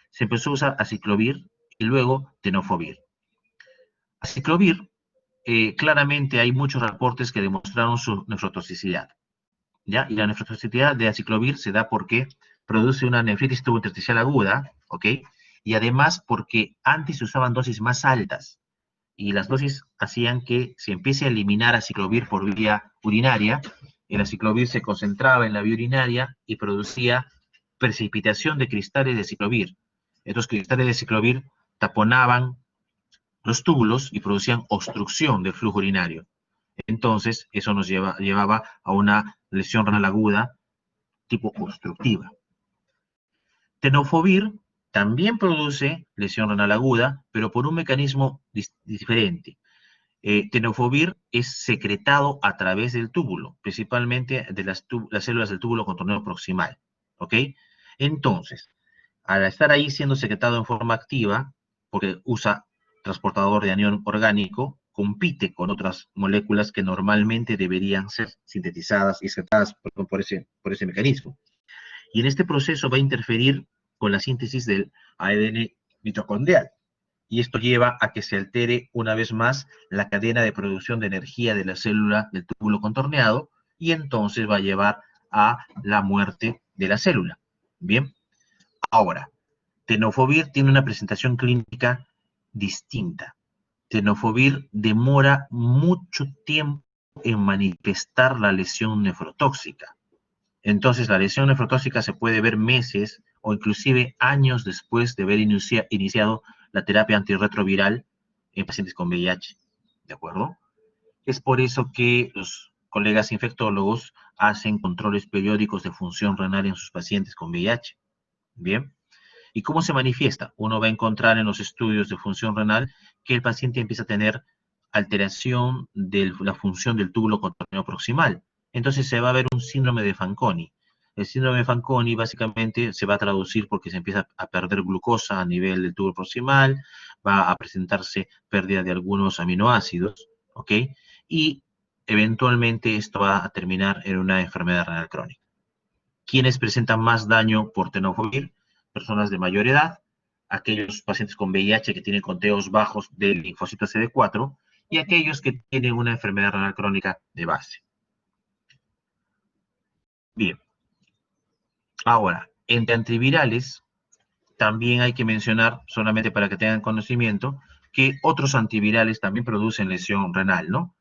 Se empezó a usar aciclovir y luego tenofovir. Aciclovir, claramente hay muchos reportes que demostraron su nefrotoxicidad, ¿ya? Y la nefrotoxicidad de aciclovir se da porque produce una nefritis tubointersticial aguda, ¿ok? Y además porque antes se usaban dosis más altas, y las dosis hacían que se empiece a eliminar aciclovir por vía urinaria. El aciclovir se concentraba en la vía urinaria y producía precipitación de cristales de aciclovir. Estos cristales de aciclovir taponaban los túbulos y producían obstrucción del flujo urinario. Entonces, eso nos llevaba a una lesión renal aguda tipo obstructiva. Tenofovir también produce lesión renal aguda, pero por un mecanismo diferente. tenofovir es secretado a través del túbulo, principalmente de las células del túbulo contorneo proximal, ¿ok? Entonces, al estar ahí siendo secretado en forma activa, porque usa transportador de anión orgánico, compite con otras moléculas que normalmente deberían ser sintetizadas y secretadas por ese mecanismo. Y en este proceso va a interferir con la síntesis del ADN mitocondrial. Y esto lleva a que se altere una vez más la cadena de producción de energía de la célula del túbulo contorneado y entonces va a llevar a la muerte de la célula. Bien, ahora, tenofovir tiene una presentación clínica distinta. Tenofovir demora mucho tiempo en manifestar la lesión nefrotóxica. Entonces, la lesión nefrotóxica se puede ver meses o inclusive años después de haber iniciado la terapia antirretroviral en pacientes con VIH. ¿De acuerdo? Es por eso que los colegas infectólogos hacen controles periódicos de función renal en sus pacientes con VIH. Bien. ¿Y cómo se manifiesta? Uno va a encontrar en los estudios de función renal que el paciente empieza a tener alteración de la función del túbulo contorneo proximal. Entonces se va a ver un síndrome de Fanconi. El síndrome de Fanconi básicamente se va a traducir porque se empieza a perder glucosa a nivel del túbulo proximal, va a presentarse pérdida de algunos aminoácidos, ¿ok? Y eventualmente esto va a terminar en una enfermedad renal crónica. ¿Quiénes presentan más daño por tenofovir? Personas de mayor edad, aquellos pacientes con VIH que tienen conteos bajos del linfocito CD4 y aquellos que tienen una enfermedad renal crónica de base. Bien. Ahora, entre antivirales, también hay que mencionar, solamente para que tengan conocimiento, que otros antivirales también producen lesión renal, ¿no?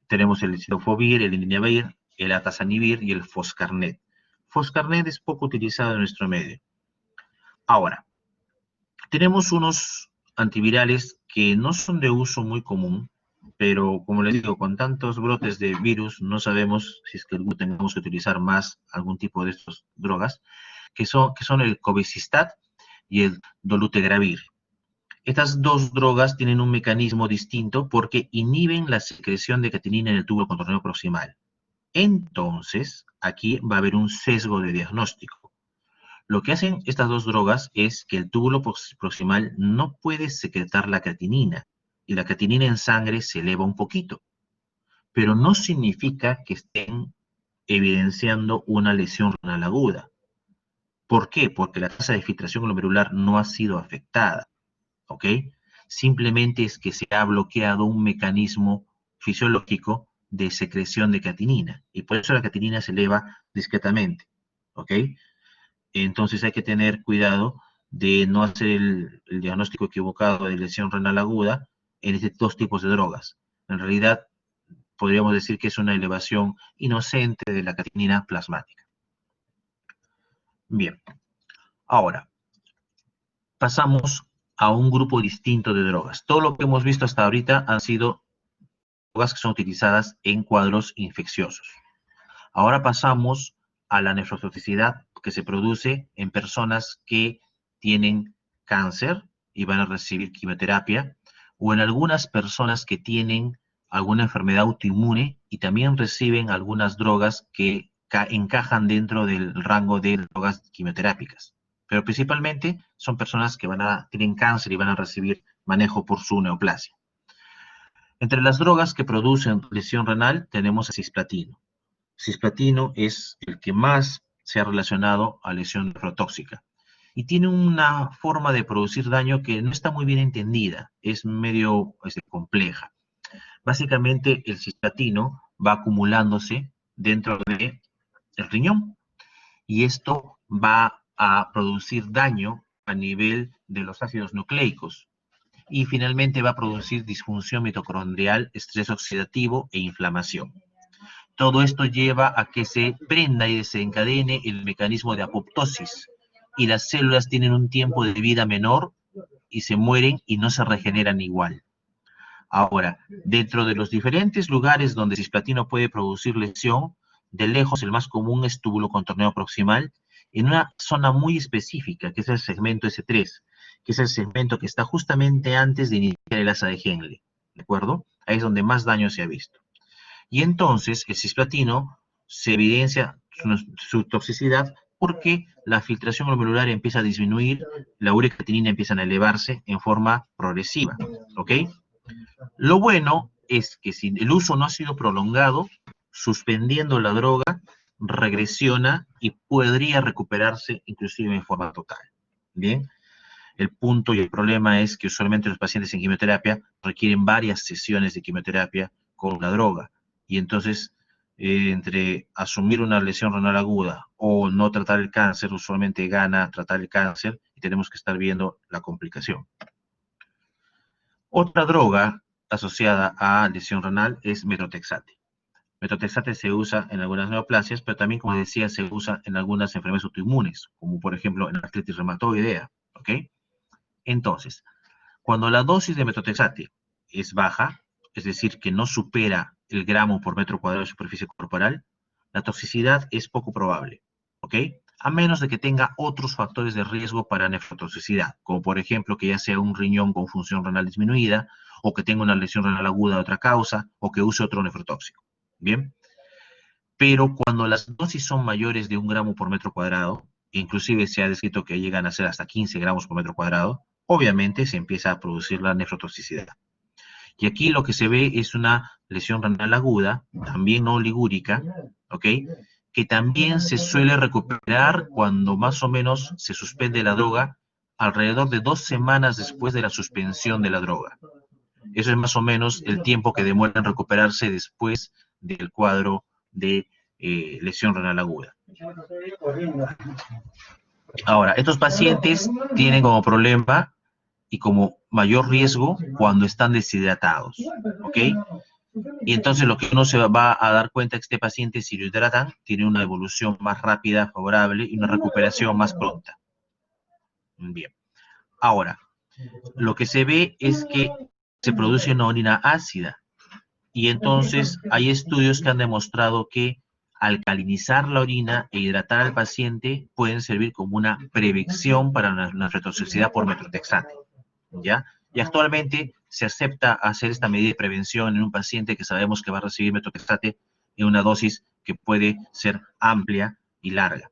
Tenemos el cidofovir, el inivir, el atazanivir y el foscarnet. Foscarnet es poco utilizado en nuestro medio. Ahora, tenemos unos antivirales que no son de uso muy común, pero como les digo, con tantos brotes de virus, no sabemos si es que tengamos que utilizar más algún tipo de estas drogas, que son el cobicistat y el dolutegravir. Estas dos drogas tienen un mecanismo distinto porque inhiben la secreción de catenina en el túbulo contorneo proximal. Entonces, aquí va a haber un sesgo de diagnóstico. Lo que hacen estas dos drogas es que el túbulo proximal no puede secretar la creatinina y la creatinina en sangre se eleva un poquito, pero no significa que estén evidenciando una lesión renal aguda. ¿Por qué? Porque la tasa de filtración glomerular no ha sido afectada, ¿ok? Simplemente es que se ha bloqueado un mecanismo fisiológico de secreción de creatinina y por eso la creatinina se eleva discretamente, ¿ok? Entonces hay que tener cuidado de no hacer el diagnóstico equivocado de lesión renal aguda en estos dos tipos de drogas. En realidad, podríamos decir que es una elevación inocente de la creatinina plasmática. Bien, ahora pasamos a un grupo distinto de drogas. Todo lo que hemos visto hasta ahorita han sido drogas que son utilizadas en cuadros infecciosos. Ahora pasamos a la nefrotoxicidad que se produce en personas que tienen cáncer y van a recibir quimioterapia, o en algunas personas que tienen alguna enfermedad autoinmune y también reciben algunas drogas que encajan dentro del rango de drogas quimioterápicas. Pero principalmente son personas que tienen cáncer y van a recibir manejo por su neoplasia. Entre las drogas que producen lesión renal tenemos a cisplatino. Cisplatino es el que más se ha relacionado a lesión nefrotóxica y tiene una forma de producir daño que no está muy bien entendida, es medio compleja. Básicamente el cisplatino va acumulándose dentro del riñón y esto va a producir daño a nivel de los ácidos nucleicos y finalmente va a producir disfunción mitocondrial, estrés oxidativo e inflamación. Todo esto lleva a que se prenda y desencadene el mecanismo de apoptosis y las células tienen un tiempo de vida menor y se mueren y no se regeneran igual. Ahora, dentro de los diferentes lugares donde cisplatino puede producir lesión, de lejos el más común es túbulo contorneo proximal, en una zona muy específica, que es el segmento S3, que es el segmento que está justamente antes de iniciar el asa de Henle. ¿de acuerdo? Ahí es donde más daño se ha visto. Y entonces el cisplatino se evidencia su toxicidad porque la filtración glomerular empieza a disminuir, la urea-creatinina empiezan a elevarse en forma progresiva, ¿ok? Lo bueno es que si el uso no ha sido prolongado, suspendiendo la droga, regresiona y podría recuperarse inclusive en forma total. Bien, el punto y el problema es que usualmente los pacientes en quimioterapia requieren varias sesiones de quimioterapia con la droga. Y entonces, entre asumir una lesión renal aguda o no tratar el cáncer, usualmente gana tratar el cáncer y tenemos que estar viendo la complicación. Otra droga asociada a lesión renal es metotrexate. Metotrexate se usa en algunas neoplasias, pero también, como decía, se usa en algunas enfermedades autoinmunes, como por ejemplo en la artritis reumatoidea, ¿ok? Entonces, cuando la dosis de metotrexate es baja, es decir, que no supera el gramo por metro cuadrado de superficie corporal, la toxicidad es poco probable, ¿ok? A menos de que tenga otros factores de riesgo para nefrotoxicidad, como por ejemplo que ya sea un riñón con función renal disminuida, o que tenga una lesión renal aguda de otra causa, o que use otro nefrotóxico, ¿bien? Pero cuando las dosis son mayores de 1 gramo por metro cuadrado, inclusive se ha descrito que llegan a ser hasta 15 gramos por metro cuadrado, obviamente se empieza a producir la nefrotoxicidad. Y aquí lo que se ve es una lesión renal aguda, también no oligúrica, ¿ok? Que también se suele recuperar cuando más o menos se suspende la droga alrededor de 2 semanas después de la suspensión de la droga. Eso es más o menos el tiempo que demora en recuperarse después del cuadro de lesión renal aguda. Ahora, estos pacientes tienen como problema y como mayor riesgo cuando están deshidratados, ¿ok? Y entonces lo que uno se va a dar cuenta es que este paciente, si lo hidratan, tiene una evolución más rápida, favorable y una recuperación más pronta. Bien. Ahora, lo que se ve es que se produce una orina ácida. Y entonces hay estudios que han demostrado que alcalinizar la orina e hidratar al paciente pueden servir como una prevención para una nefrotoxicidad por metotrexate, ¿ya? Y actualmente se acepta hacer esta medida de prevención en un paciente que sabemos que va a recibir metotrexate en una dosis que puede ser amplia y larga.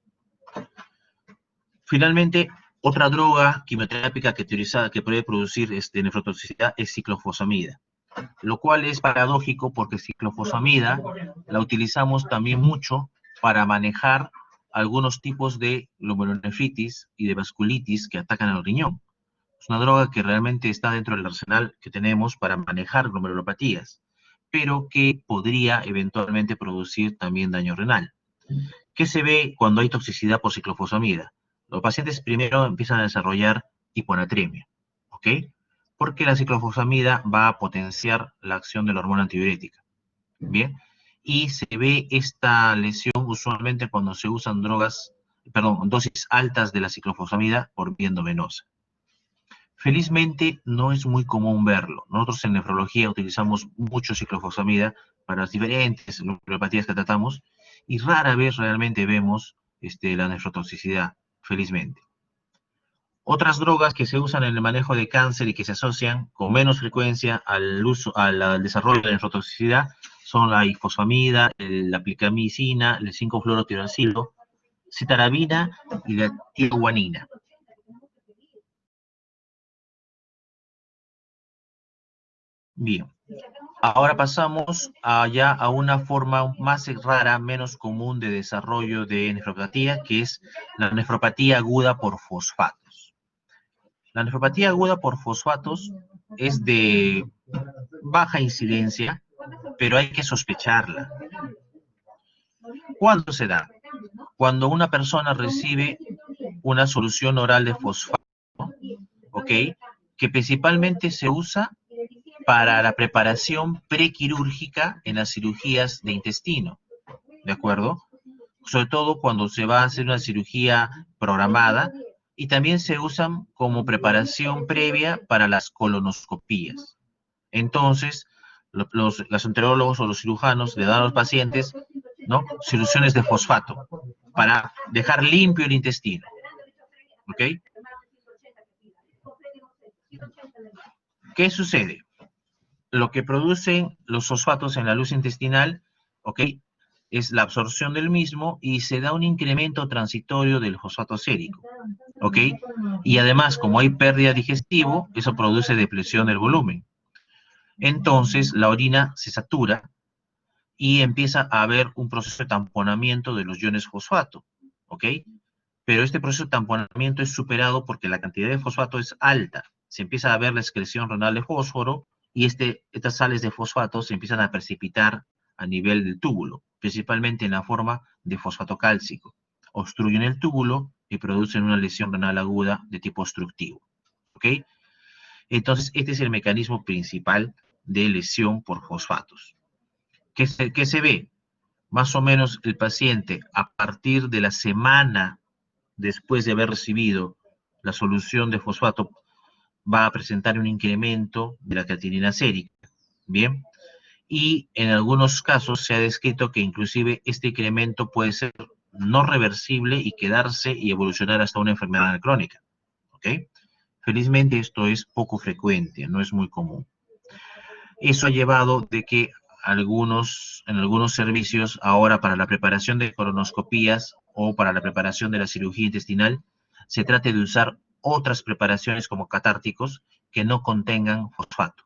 Finalmente, otra droga quimioterápica que puede producir nefrotoxicidad es ciclofosfamida, lo cual es paradójico porque ciclofosfamida la utilizamos también mucho para manejar algunos tipos de glomerulonefritis y de vasculitis que atacan al riñón. Es una droga que realmente está dentro del arsenal que tenemos para manejar glomerulopatías, pero que podría eventualmente producir también daño renal. ¿Qué se ve cuando hay toxicidad por ciclofosfamida? Los pacientes primero empiezan a desarrollar hiponatremia, ¿ok? Porque la ciclofosfamida va a potenciar la acción de la hormona antidiurética, ¿bien? Y se ve esta lesión usualmente cuando se usan dosis altas de la ciclofosfamida por vía endovenosa. Felizmente no es muy común verlo. Nosotros en nefrología utilizamos mucho ciclofosfamida para las diferentes neuropatías que tratamos y rara vez realmente vemos la nefrotoxicidad, felizmente. Otras drogas que se usan en el manejo de cáncer y que se asocian con menos frecuencia al desarrollo de nefrotoxicidad son la ifosfamida, la plicamicina, el 5-fluorotiuracilo, citarabina y la tioguanina. Bien, ahora pasamos ya a una forma más rara, menos común de desarrollo de nefropatía, que es la nefropatía aguda por fosfatos. La nefropatía aguda por fosfatos es de baja incidencia, pero hay que sospecharla. ¿Cuándo se da? Cuando una persona recibe una solución oral de fosfato, ¿ok? Que principalmente se usa para la preparación prequirúrgica en las cirugías de intestino, ¿de acuerdo? Sobre todo cuando se va a hacer una cirugía programada y también se usan como preparación previa para las colonoscopías. Entonces, los gastroenterólogos o los cirujanos le dan a los pacientes, ¿no?, soluciones de fosfato para dejar limpio el intestino, ¿ok? ¿Qué sucede? lo que producen los fosfatos en la luz intestinal, ¿ok? Es la absorción del mismo y se da un incremento transitorio del fosfato sérico, ¿ok? Y además, como hay pérdida digestivo, eso produce depresión del volumen. Entonces, la orina se satura y empieza a haber un proceso de tamponamiento de los iones fosfato, ¿ok? Pero este proceso de tamponamiento es superado porque la cantidad de fosfato es alta. Se empieza a ver la excreción renal de fósforo y estas sales de fosfato se empiezan a precipitar a nivel del túbulo, principalmente en la forma de fosfato cálcico. Obstruyen el túbulo y producen una lesión renal aguda de tipo obstructivo, ¿ok? Entonces, este es el mecanismo principal de lesión por fosfatos. ¿Qué se ve? Más o menos el paciente, a partir de la semana después de haber recibido la solución de fosfato, va a presentar un incremento de la creatinina sérica. Bien, y en algunos casos se ha descrito que inclusive este incremento puede ser no reversible y quedarse y evolucionar hasta una enfermedad crónica. ¿Ok? Felizmente esto es poco frecuente, no es muy común. Eso ha llevado de que en algunos servicios ahora para la preparación de colonoscopías o para la preparación de la cirugía intestinal se trate de usar otras preparaciones como catárticos que no contengan fosfato.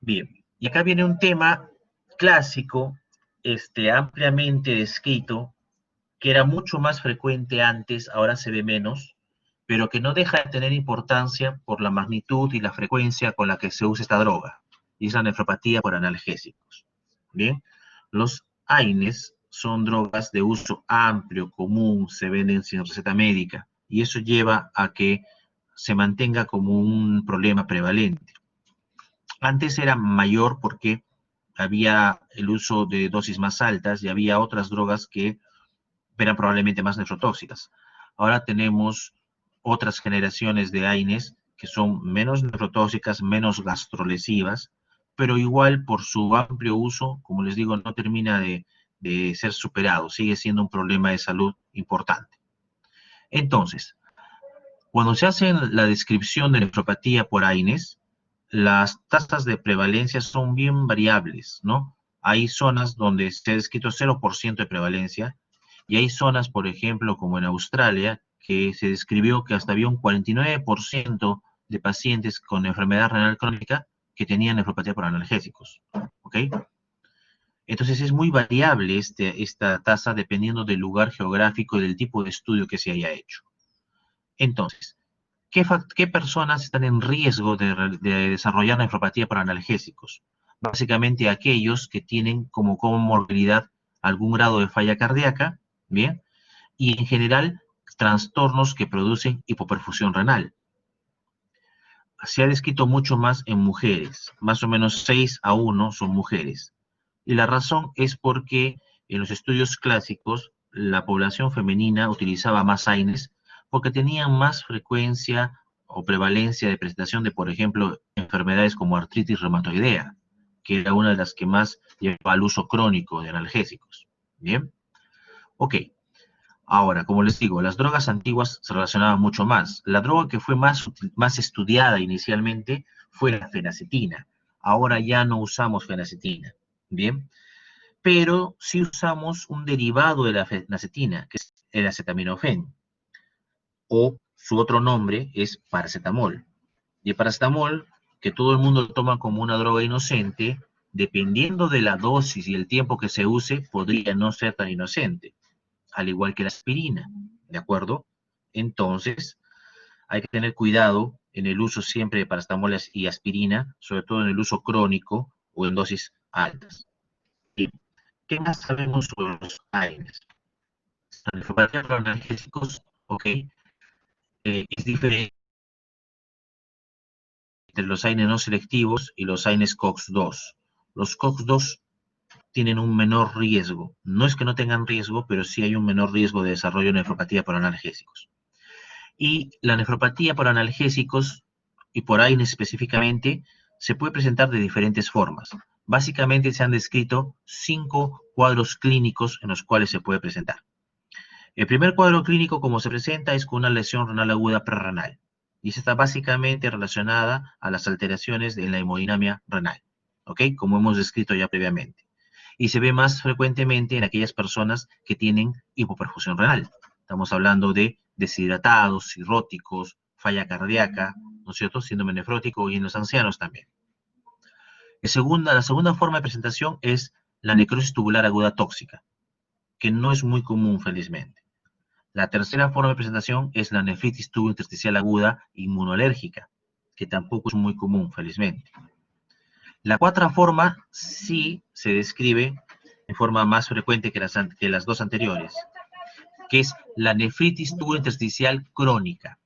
Bien, y acá viene un tema clásico, ampliamente descrito, que era mucho más frecuente antes, ahora se ve menos, pero que no deja de tener importancia por la magnitud y la frecuencia con la que se usa esta droga, y es la nefropatía por analgésicos. Bien, los AINES son drogas de uso amplio, común, se venden sin receta médica, y eso lleva a que se mantenga como un problema prevalente. Antes era mayor porque había el uso de dosis más altas y había otras drogas que eran probablemente más nefrotóxicas. Ahora tenemos otras generaciones de AINES que son menos nefrotóxicas, menos gastrolesivas, pero igual por su amplio uso, como les digo, no termina de ser superado, sigue siendo un problema de salud importante. Entonces, cuando se hace la descripción de nefropatía por AINES, las tasas de prevalencia son bien variables, ¿no? Hay zonas donde se ha descrito 0% de prevalencia y hay zonas, por ejemplo, como en Australia, que se describió que hasta había un 49% de pacientes con enfermedad renal crónica que tenían nefropatía por analgésicos, ¿ok? Entonces es muy variable esta tasa dependiendo del lugar geográfico y del tipo de estudio que se haya hecho. Entonces, ¿qué personas están en riesgo de desarrollar nefropatía por analgésicos? Básicamente aquellos que tienen como comorbilidad algún grado de falla cardíaca, ¿bien? Y en general trastornos que producen hipoperfusión renal. Se ha descrito mucho más en mujeres, más o menos 6-1 son mujeres. Y la razón es porque en los estudios clásicos la población femenina utilizaba más AINES porque tenían más frecuencia o prevalencia de presentación de, por ejemplo, enfermedades como artritis reumatoidea, que era una de las que más lleva al uso crónico de analgésicos. ¿Bien? Ok. Ahora, como les digo, las drogas antiguas se relacionaban mucho más. La droga que fue más estudiada inicialmente fue la fenacetina. Ahora ya no usamos fenacetina. ¿Bien? Pero sí usamos un derivado de la fenacetina, que es el acetaminofén, o su otro nombre es paracetamol. Y el paracetamol, que todo el mundo lo toma como una droga inocente, dependiendo de la dosis y el tiempo que se use, podría no ser tan inocente, al igual que la aspirina, ¿de acuerdo? Entonces, hay que tener cuidado en el uso siempre de paracetamol y aspirina, sobre todo en el uso crónico o en dosis altas. ¿Y qué más sabemos sobre los AINES? La nefropatía por analgésicos, ok, es diferente entre los AINES no selectivos y los AINES COX-2. Los COX-2 tienen un menor riesgo. No es que no tengan riesgo, pero sí hay un menor riesgo de desarrollo de nefropatía por analgésicos. Y la nefropatía por analgésicos y por AINES específicamente se puede presentar de diferentes formas. Básicamente se han descrito 5 cuadros clínicos en los cuales se puede presentar. El primer cuadro clínico, como se presenta, es con una lesión renal aguda prerrenal. Y esta está básicamente relacionada a las alteraciones en la hemodinamia renal, ¿ok? Como hemos descrito ya previamente. Y se ve más frecuentemente en aquellas personas que tienen hipoperfusión renal. Estamos hablando de deshidratados, cirróticos, falla cardíaca, ¿no es cierto? Síndrome nefrótico y en los ancianos también. La segunda forma de presentación es la necrosis tubular aguda tóxica, que no es muy común, felizmente. La tercera forma de presentación es la nefritis tubointersticial aguda inmunoalérgica, que tampoco es muy común, felizmente. La cuarta forma sí se describe en forma más frecuente que las dos anteriores, que es la nefritis tubointersticial crónica.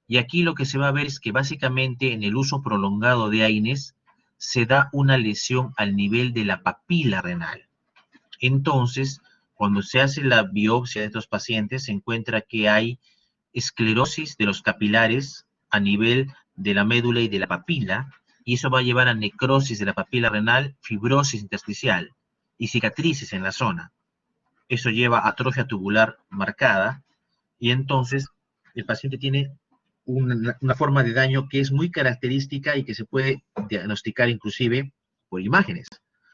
Y aquí lo que se va a ver es que básicamente en el uso prolongado de AINES se da una lesión al nivel de la papila renal. Entonces, cuando se hace la biopsia de estos pacientes, se encuentra que hay esclerosis de los capilares a nivel de la médula y de la papila, y eso va a llevar a necrosis de la papila renal, fibrosis intersticial y cicatrices en la zona. Eso lleva a atrofia tubular marcada, y entonces el paciente tiene una forma de daño que es muy característica y que se puede diagnosticar inclusive por imágenes,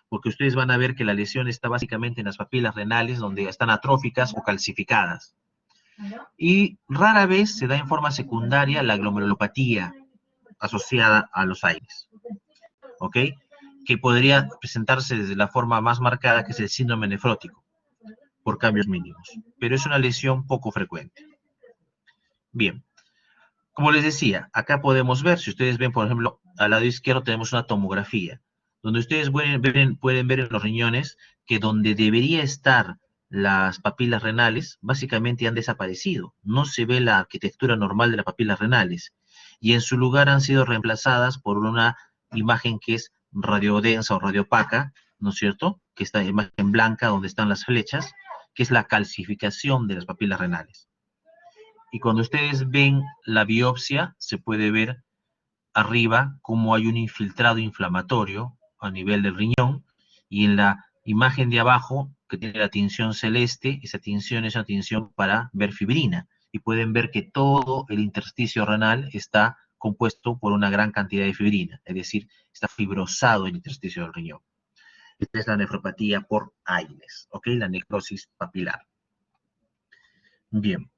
porque ustedes van a ver que la lesión está básicamente en las papilas renales donde están atróficas o calcificadas. Y rara vez se da en forma secundaria la glomerulopatía asociada a los AINES, ¿ok? Que podría presentarse desde la forma más marcada, que es el síndrome nefrótico, por cambios mínimos, pero es una lesión poco frecuente. Bien, como les decía, acá podemos ver, si ustedes ven, por ejemplo, al lado izquierdo tenemos una tomografía, donde ustedes pueden ver en los riñones que donde debería estar las papilas renales, básicamente han desaparecido. No se ve la arquitectura normal de las papilas renales. Y en su lugar han sido reemplazadas por una imagen que es radiodensa o radiopaca, ¿no es cierto? Que esta imagen blanca donde están las flechas, que es la calcificación de las papilas renales. Y cuando ustedes ven la biopsia, se puede ver arriba cómo hay un infiltrado inflamatorio a nivel del riñón, y en la imagen de abajo, que tiene la tinción celeste, esa tinción es una tinción para ver fibrina, y pueden ver que todo el intersticio renal está compuesto por una gran cantidad de fibrina, es decir, está fibrosado el intersticio del riñón. Esta es la nefropatía por AINES, ¿ok? La necrosis papilar. Bien.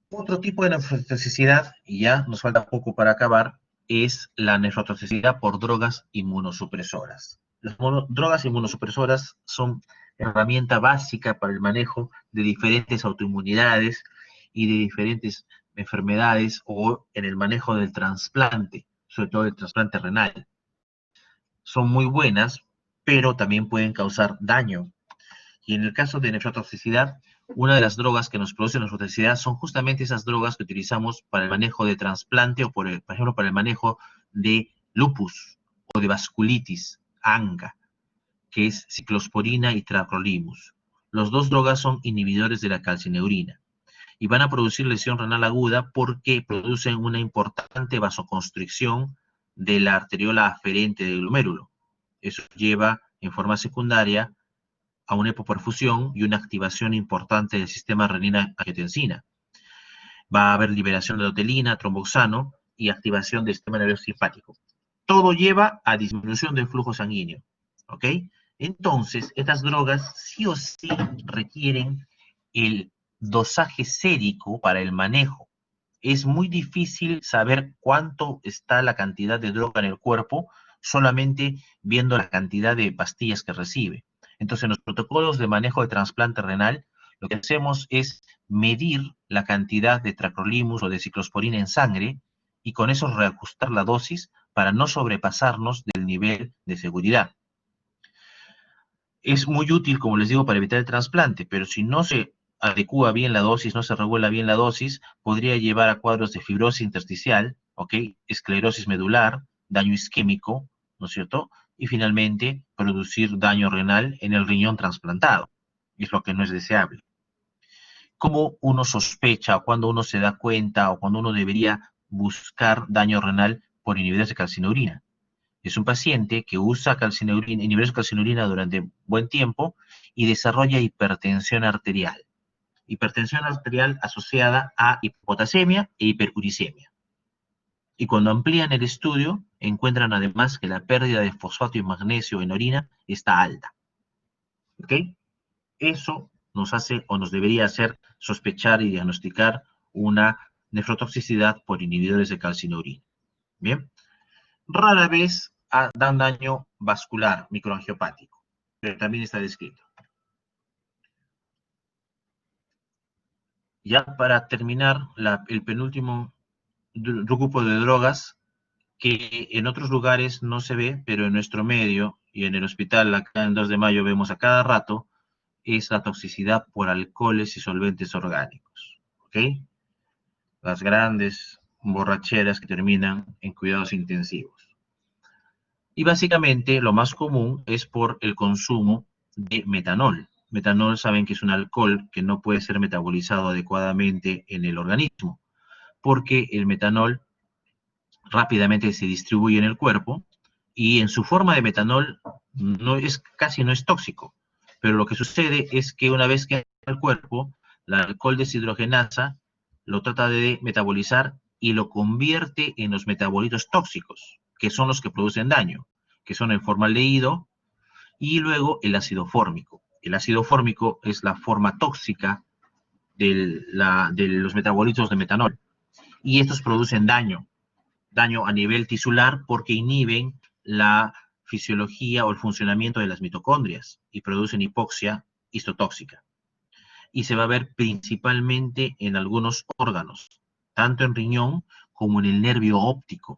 Otro tipo de nefrotoxicidad, y ya nos falta poco para acabar, es la nefrotoxicidad por drogas inmunosupresoras. Las drogas inmunosupresoras son herramienta básica para el manejo de diferentes autoinmunidades y de diferentes enfermedades, o en el manejo del trasplante, sobre todo el trasplante renal. Son muy buenas, pero también pueden causar daño. Y en el caso de nefrotoxicidad, una de las drogas que nos producen nefrotoxicidad son justamente esas drogas que utilizamos para el manejo de trasplante o, por ejemplo, para el manejo de lupus o de vasculitis, ANCA, que es ciclosporina y tacrolimus. Las dos drogas son inhibidores de la calcineurina y van a producir lesión renal aguda porque producen una importante vasoconstricción de la arteriola aferente del glomérulo. Eso lleva en forma secundaria a una hipoperfusión y una activación importante del sistema renina-angiotensina. Va a haber liberación de dotelina, tromboxano y activación del sistema nervioso simpático. Todo lleva a disminución del flujo sanguíneo, ¿ok? Entonces, estas drogas sí o sí requieren el dosaje sérico para el manejo. Es muy difícil saber cuánto está la cantidad de droga en el cuerpo solamente viendo la cantidad de pastillas que recibe. Entonces, en los protocolos de manejo de trasplante renal, lo que hacemos es medir la cantidad de tacrolimus o de ciclosporina en sangre y con eso reajustar la dosis para no sobrepasarnos del nivel de seguridad. Es muy útil, como les digo, para evitar el trasplante, pero si no se adecúa bien la dosis, no se regula bien la dosis, podría llevar a cuadros de fibrosis intersticial, ¿ok? Esclerosis medular, daño isquémico, ¿no es cierto? Y finalmente producir daño renal en el riñón trasplantado, es lo que no es deseable. ¿Cómo uno sospecha, o cuando uno se da cuenta, o cuando uno debería buscar daño renal por inhibidores de calcineurina? Es un paciente que usa inhibidores de calcineurina durante buen tiempo y desarrolla hipertensión arterial. hipertensión arterial asociada a hipopotasemia e hiperuricemia. Y cuando amplían el estudio, encuentran además que la pérdida de fosfato y magnesio en orina está alta. ¿Ok? Eso nos hace o nos debería hacer sospechar y diagnosticar una nefrotoxicidad por inhibidores de calcinurina. Bien. Rara vez dan daño vascular microangiopático, pero también está descrito. Ya para terminar, el penúltimo grupo de drogas que en otros lugares no se ve, pero en nuestro medio y en el hospital acá en 2 de mayo vemos a cada rato, es la toxicidad por alcoholes y solventes orgánicos. ¿Ok? Las grandes borracheras que terminan en cuidados intensivos. Y básicamente lo más común es por el consumo de metanol. Metanol saben que es un alcohol que no puede ser metabolizado adecuadamente en el organismo, porque el metanol rápidamente se distribuye en el cuerpo y en su forma de metanol casi no es tóxico. Pero lo que sucede es que una vez que entra al cuerpo, la alcohol deshidrogenasa lo trata de metabolizar y lo convierte en los metabolitos tóxicos, que son los que producen daño, que son el formaldehído y luego el ácido fórmico. El ácido fórmico es la forma tóxica de los metabolitos de metanol y estos producen daño a nivel tisular porque inhiben la fisiología o el funcionamiento de las mitocondrias y producen hipoxia histotóxica. Y se va a ver principalmente en algunos órganos, tanto en riñón como en el nervio óptico.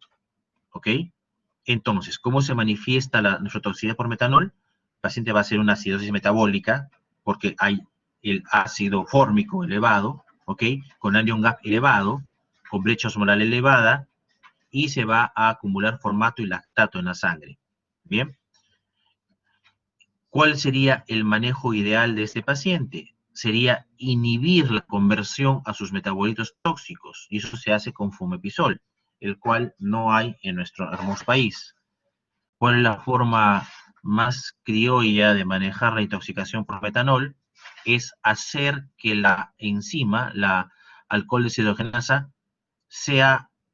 ¿Ok? Entonces, ¿cómo se manifiesta la nefrotoxicidad por metanol? El paciente va a hacer una acidosis metabólica porque hay el ácido fórmico elevado, ¿ok? Con anion gap elevado, con brecha osmolar elevada, y se va a acumular formato y lactato en la sangre. Bien. ¿Cuál sería el manejo ideal de este paciente? Sería inhibir la conversión a sus metabolitos tóxicos, y eso se hace con fumepizol, el cual no hay en nuestro hermoso país. ¿Cuál es la forma más criolla de manejar la intoxicación por metanol? Es hacer que la enzima, la alcohol deshidrogenasa,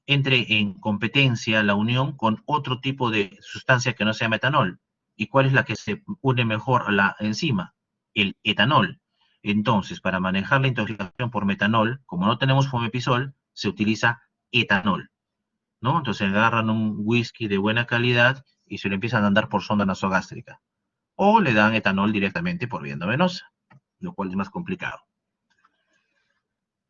entre en competencia la unión con otro tipo de sustancia que no sea metanol. ¿Y cuál es la que se une mejor a la enzima? El etanol. Entonces, para manejar la intoxicación por metanol, como no tenemos fumepizol, se utiliza etanol, ¿no? Entonces agarran un whisky de buena calidad y se lo empiezan a dar por sonda nasogástrica. O le dan etanol directamente por vía endovenosa, lo cual es más complicado.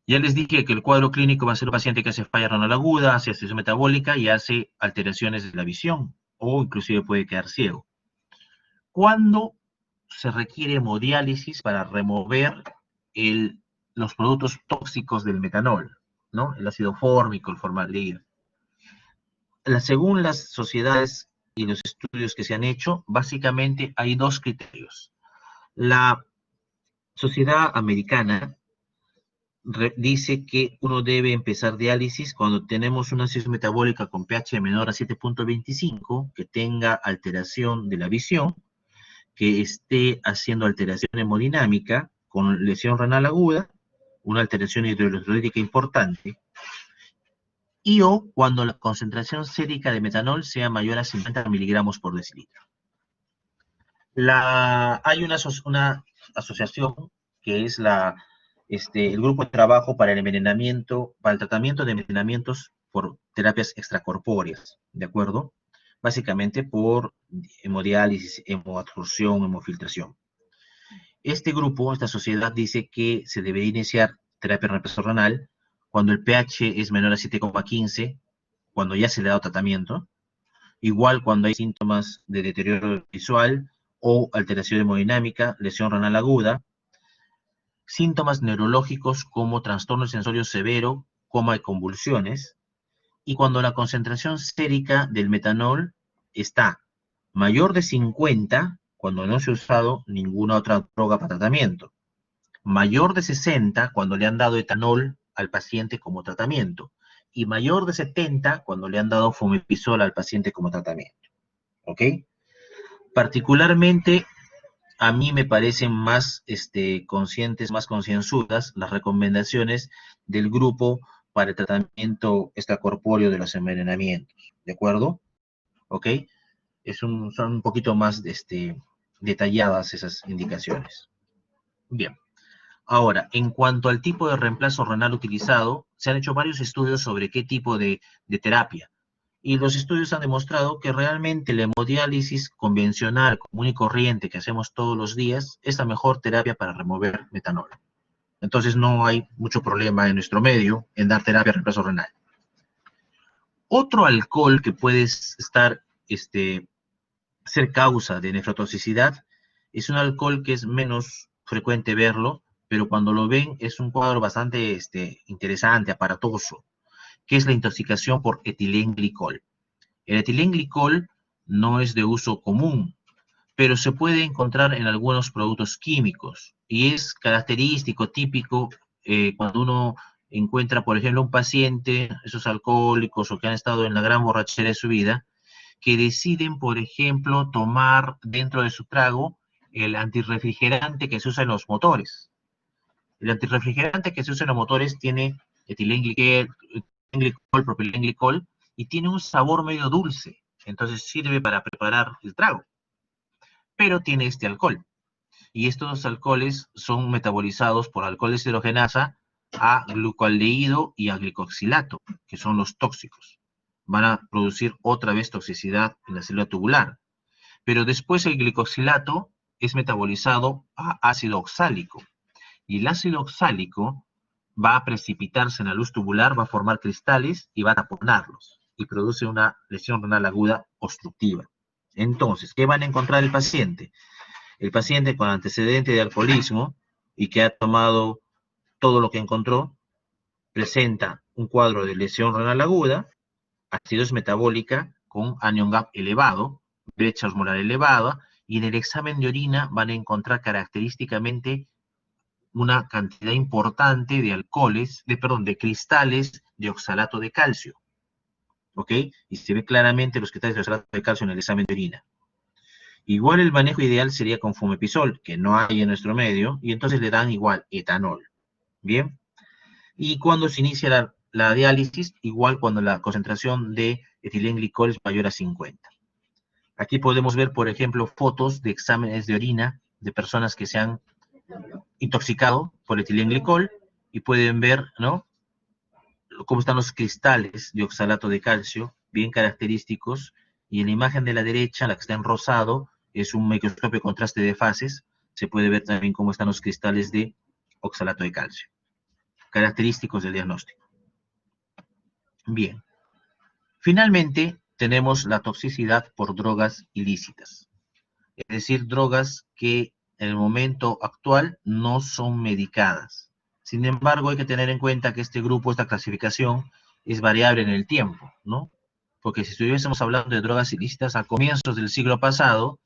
Ya les dije que el cuadro clínico va a ser un paciente que hace falla renal aguda, hace acidosis metabólica y hace alteraciones de la visión, o inclusive puede quedar ciego. ¿Cuándo se requiere hemodiálisis para remover los productos tóxicos del metanol, ¿no? El ácido fórmico, el formaldehído. Según las sociedades y los estudios que se han hecho, básicamente hay 2 criterios. La Sociedad Americana dice que uno debe empezar diálisis cuando tenemos una acidosis metabólica con pH menor a 7.25, que tenga alteración de la visión, que esté haciendo alteración hemodinámica con lesión renal aguda, una alteración hidroelectrolítica importante, y o cuando la concentración sérica de metanol sea mayor a 50 miligramos por decilitro. Hay una asociación que es el grupo de trabajo para el envenenamiento, para el tratamiento de envenenamientos por terapias extracorpóreas, ¿de acuerdo? Básicamente por hemodiálisis, hemoabsorción, hemofiltración. Este grupo, esta sociedad, dice que se debe iniciar terapia reemplazo renal cuando el pH es menor a 7,15, cuando ya se le ha dado tratamiento, igual cuando hay síntomas de deterioro visual o alteración hemodinámica, lesión renal aguda, síntomas neurológicos como trastorno sensorio severo, coma y convulsiones, y cuando la concentración sérica del metanol está mayor de 50, cuando no se ha usado ninguna otra droga para tratamiento, mayor de 60 cuando le han dado etanol al paciente como tratamiento, y mayor de 70 cuando le han dado fumepizol al paciente como tratamiento. ¿Ok? Particularmente a mí me parecen más conscientes, más concienzudas las recomendaciones del grupo para el tratamiento extracorpóreo de los envenenamientos, ¿de acuerdo? ¿Ok? Son un poquito más detalladas esas indicaciones. Bien. Ahora, en cuanto al tipo de reemplazo renal utilizado, se han hecho varios estudios sobre qué tipo de terapia. Y los estudios han demostrado que realmente la hemodiálisis convencional, común y corriente que hacemos todos los días, es la mejor terapia para remover metanol. Entonces no hay mucho problema en nuestro medio en dar terapia de reemplazo renal. Otro alcohol que puede estar, ser causa de nefrotoxicidad es un alcohol que es menos frecuente verlo, pero cuando lo ven es un cuadro bastante interesante, aparatoso, que es la intoxicación por etilenglicol. El etilenglicol no es de uso común, pero se puede encontrar en algunos productos químicos y es característico, típico, cuando uno encuentra, por ejemplo, un paciente, esos alcohólicos o que han estado en la gran borrachera de su vida, que deciden, por ejemplo, tomar dentro de su trago el antirrefrigerante que se usa en los motores. El antirrefrigerante que se usa en los motores tiene etilenglicol, propilenglicol, y tiene un sabor medio dulce. Entonces sirve para preparar el trago. Pero tiene este alcohol. Y estos alcoholes son metabolizados por alcohol deshidrogenasa a glucoaldehído y a glicoxilato, que son los tóxicos. Van a producir otra vez toxicidad en la célula tubular. Pero después el glicoxilato es metabolizado a ácido oxálico. Y el ácido oxálico va a precipitarse en la luz tubular, va a formar cristales y va a taponarlos. Y produce una lesión renal aguda obstructiva. Entonces, ¿qué van a encontrar el paciente? El paciente con antecedente de alcoholismo y que ha tomado todo lo que encontró, presenta un cuadro de lesión renal aguda, acidosis metabólica con anion gap elevado, brecha osmolar elevada, y en el examen de orina van a encontrar característicamente una cantidad importante de de cristales de oxalato de calcio, ¿ok? Y se ve claramente los cristales de oxalato de calcio en el examen de orina. Igual el manejo ideal sería con fumepizol, que no hay en nuestro medio, y entonces le dan igual etanol, ¿bien? Y cuando se inicia la diálisis, igual cuando la concentración de etilenglicol es mayor a 50. Aquí podemos ver, por ejemplo, fotos de exámenes de orina de personas que se han intoxicado por etilenglicol y pueden ver, ¿no?, cómo están los cristales de oxalato de calcio, bien característicos, y en la imagen de la derecha, la que está en rosado, es un microscopio de contraste de fases, se puede ver también cómo están los cristales de oxalato de calcio, característicos del diagnóstico. Bien. Finalmente, tenemos la toxicidad por drogas ilícitas, es decir, drogas que en el momento actual no son medicadas. Sin embargo, hay que tener en cuenta que este grupo, esta clasificación, es variable en el tiempo, ¿no? Porque si estuviésemos hablando de drogas ilícitas a comienzos del siglo pasado,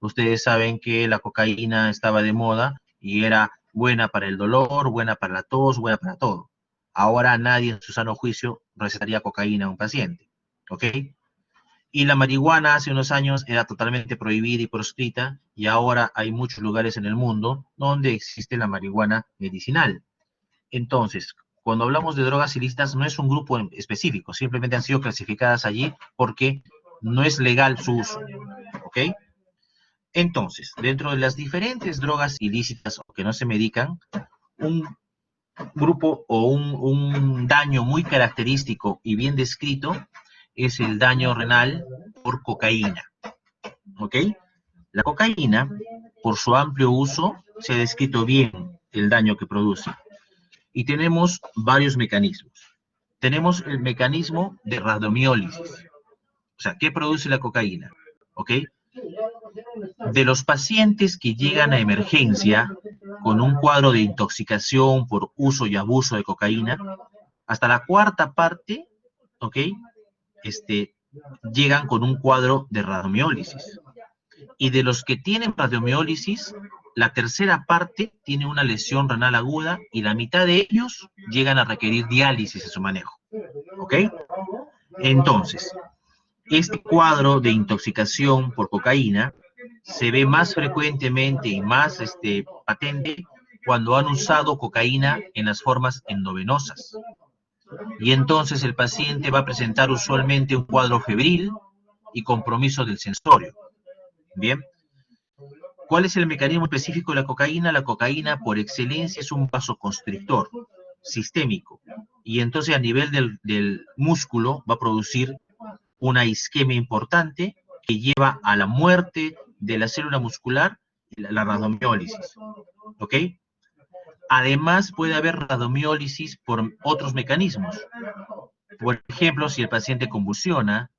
ustedes saben que la cocaína estaba de moda y era buena para el dolor, buena para la tos, buena para todo. Ahora nadie en su sano juicio recetaría cocaína a un paciente, ¿ok? Y la marihuana hace unos años era totalmente prohibida y proscrita, y ahora hay muchos lugares en el mundo donde existe la marihuana medicinal. Entonces, cuando hablamos de drogas ilícitas, no es un grupo específico, simplemente han sido clasificadas allí porque no es legal su uso, ¿ok? Entonces, dentro de las diferentes drogas ilícitas o que no se medican, un grupo o un daño muy característico y bien descrito es el daño renal por cocaína, ¿ok? La cocaína, por su amplio uso, se ha descrito bien el daño que produce. Y tenemos varios mecanismos. Tenemos el mecanismo de radiomiólisis. O sea, ¿qué produce la cocaína? ¿Ok? De los pacientes que llegan a emergencia con un cuadro de intoxicación por uso y abuso de cocaína, hasta la cuarta parte, ¿ok?, llegan con un cuadro de radiomiólisis. Y de los que tienen radiomiólisis, la tercera parte tiene una lesión renal aguda y la mitad de ellos llegan a requerir diálisis en su manejo. ¿Ok? Entonces, este cuadro de intoxicación por cocaína se ve más frecuentemente y más patente cuando han usado cocaína en las formas endovenosas. Y entonces el paciente va a presentar usualmente un cuadro febril y compromiso del sensorio. Bien. ¿Cuál es el mecanismo específico de la cocaína? La cocaína, por excelencia, es un vasoconstrictor sistémico. Y entonces a nivel del músculo va a producir una isquemia importante que lleva a la muerte de la célula muscular y la rhabdomiólisis. ¿Ok? Además, puede haber rhabdomiólisis por otros mecanismos. Por ejemplo, si el paciente convulsiona,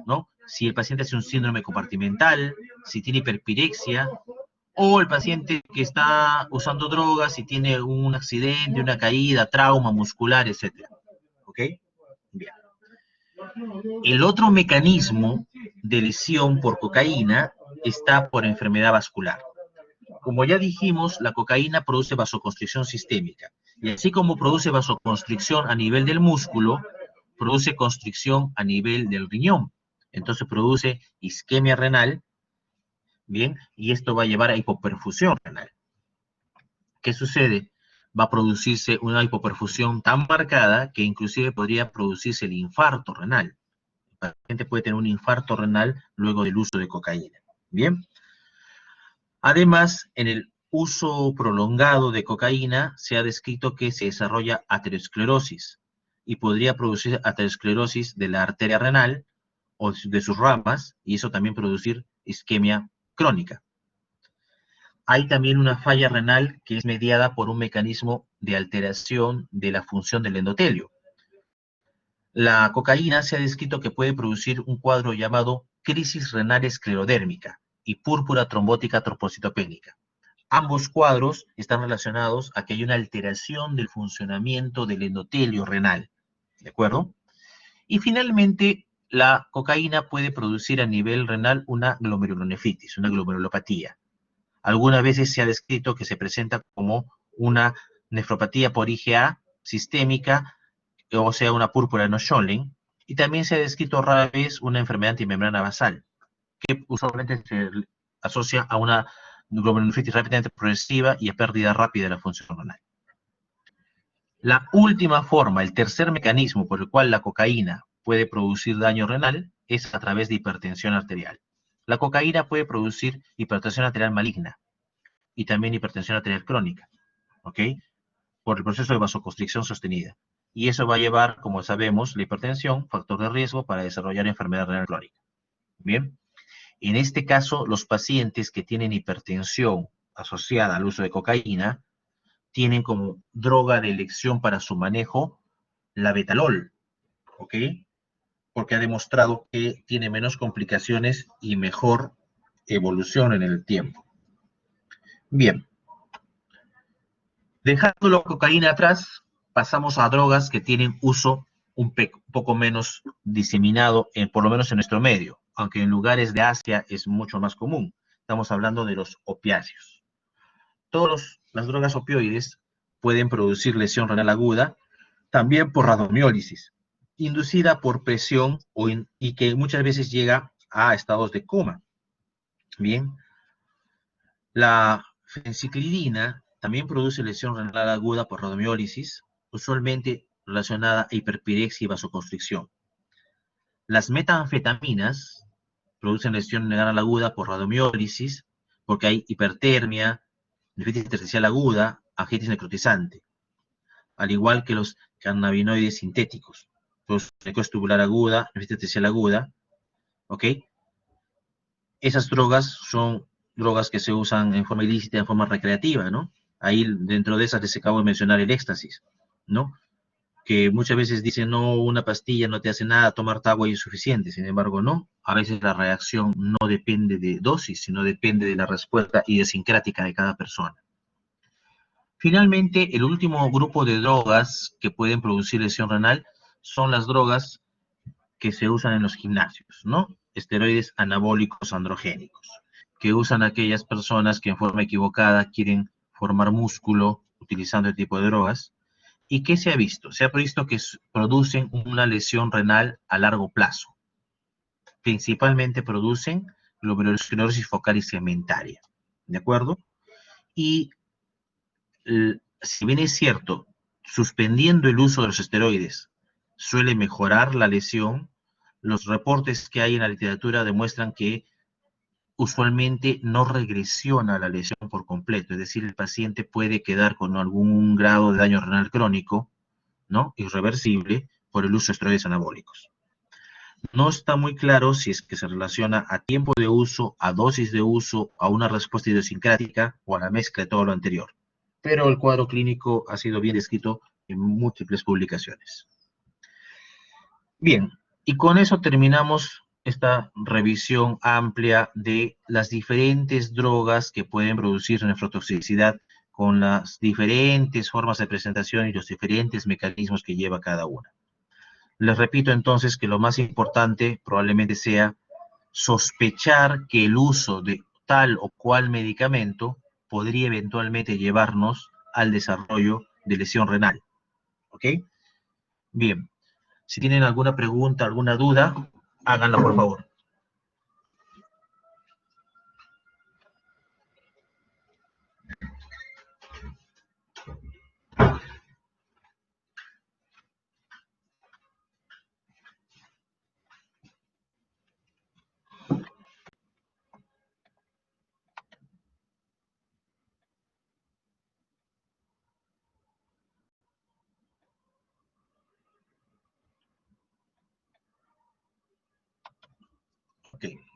¿no? Si el paciente hace un síndrome compartimental, si tiene hiperpirexia, o el paciente que está usando drogas y tiene un accidente, una caída, trauma muscular, etc. ¿Ok? Bien. El otro mecanismo de lesión por cocaína está por enfermedad vascular. Como ya dijimos, la cocaína produce vasoconstricción sistémica. Y así como produce vasoconstricción a nivel del músculo, produce constricción a nivel del riñón. Entonces produce isquemia renal, ¿bien? Y esto va a llevar a hipoperfusión renal. ¿Qué sucede? Va a producirse una hipoperfusión tan marcada que inclusive podría producirse el infarto renal. El paciente puede tener un infarto renal luego del uso de cocaína. Bien. Además, en el uso prolongado de cocaína se ha descrito que se desarrolla aterosclerosis y podría producir aterosclerosis de la arteria renal o de sus ramas, y eso también producir isquemia crónica. Hay también una falla renal que es mediada por un mecanismo de alteración de la función del endotelio. La cocaína se ha descrito que puede producir un cuadro llamado crisis renal esclerodérmica y púrpura trombótica trombocitopénica. Ambos cuadros están relacionados a que hay una alteración del funcionamiento del endotelio renal, ¿de acuerdo? Y finalmente, la cocaína puede producir a nivel renal una glomerulonefritis, una glomerulopatía. Algunas veces se ha descrito que se presenta como una nefropatía por IgA sistémica, o sea, una púrpura no Schönlein, y también se ha descrito rara vez una enfermedad antimembrana basal, que usualmente se asocia a una glomerulonefritis rápidamente progresiva y a pérdida rápida de la función renal. La última forma, el tercer mecanismo por el cual la cocaína puede producir daño renal es a través de hipertensión arterial. La cocaína puede producir hipertensión arterial maligna y también hipertensión arterial crónica, ¿ok? Por el proceso de vasoconstricción sostenida. Y eso va a llevar, como sabemos, la hipertensión, factor de riesgo para desarrollar enfermedad renal crónica. Bien. En este caso, los pacientes que tienen hipertensión asociada al uso de cocaína tienen como droga de elección para su manejo la betalol, ¿ok? Porque ha demostrado que tiene menos complicaciones y mejor evolución en el tiempo. Bien. Dejando la cocaína atrás, pasamos a drogas que tienen uso un poco menos diseminado, por lo menos en nuestro medio, aunque en lugares de Asia es mucho más común. Estamos hablando de los opiáceos. Todas las drogas opioides pueden producir lesión renal aguda, también por rhabdomiólisis, inducida por presión y que muchas veces llega a estados de coma. Bien, la fenciclidina también produce lesión renal aguda por rhabdomiólisis, usualmente relacionada a hiperpirexia y vasoconstricción. Las metanfetaminas producen lesión renal aguda por rhabdomiólisis, porque hay hipertermia, nefritis intersticial aguda, angitis necrotizante, al igual que los cannabinoides sintéticos, necrosis tubular aguda, nefritis intersticial aguda, ¿ok? Esas drogas son drogas que se usan en forma ilícita, en forma recreativa, ¿no? Ahí dentro de esas les acabo de mencionar el éxtasis, ¿no? Que muchas veces dicen, no, una pastilla no te hace nada, tomar agua y es suficiente. Sin embargo, no. A veces la reacción no depende de dosis, sino depende de la respuesta idiosincrática de cada persona. Finalmente, el último grupo de drogas que pueden producir lesión renal son las drogas que se usan en los gimnasios, ¿no? Esteroides anabólicos androgénicos, que usan aquellas personas que en forma equivocada quieren formar músculo utilizando este tipo de drogas. ¿Y qué se ha visto? Se ha visto que producen una lesión renal a largo plazo. Principalmente producen glomerulosclerosis focal y segmentaria. ¿De acuerdo? Y si bien es cierto, suspendiendo el uso de los esteroides suele mejorar la lesión, los reportes que hay en la literatura demuestran que usualmente no regresiona la lesión por completo, es decir, el paciente puede quedar con algún grado de daño renal crónico, ¿no? Irreversible por el uso de esteroides anabólicos. No está muy claro si es que se relaciona a tiempo de uso, a dosis de uso, a una respuesta idiosincrática o a la mezcla de todo lo anterior. Pero el cuadro clínico ha sido bien descrito en múltiples publicaciones. Bien, y con eso terminamos esta revisión amplia de las diferentes drogas que pueden producir nefrotoxicidad con las diferentes formas de presentación y los diferentes mecanismos que lleva cada una. Les repito entonces que lo más importante probablemente sea sospechar que el uso de tal o cual medicamento podría eventualmente llevarnos al desarrollo de lesión renal. ¿Ok? Bien. Si tienen alguna pregunta, alguna duda, háganla por favor. Ok.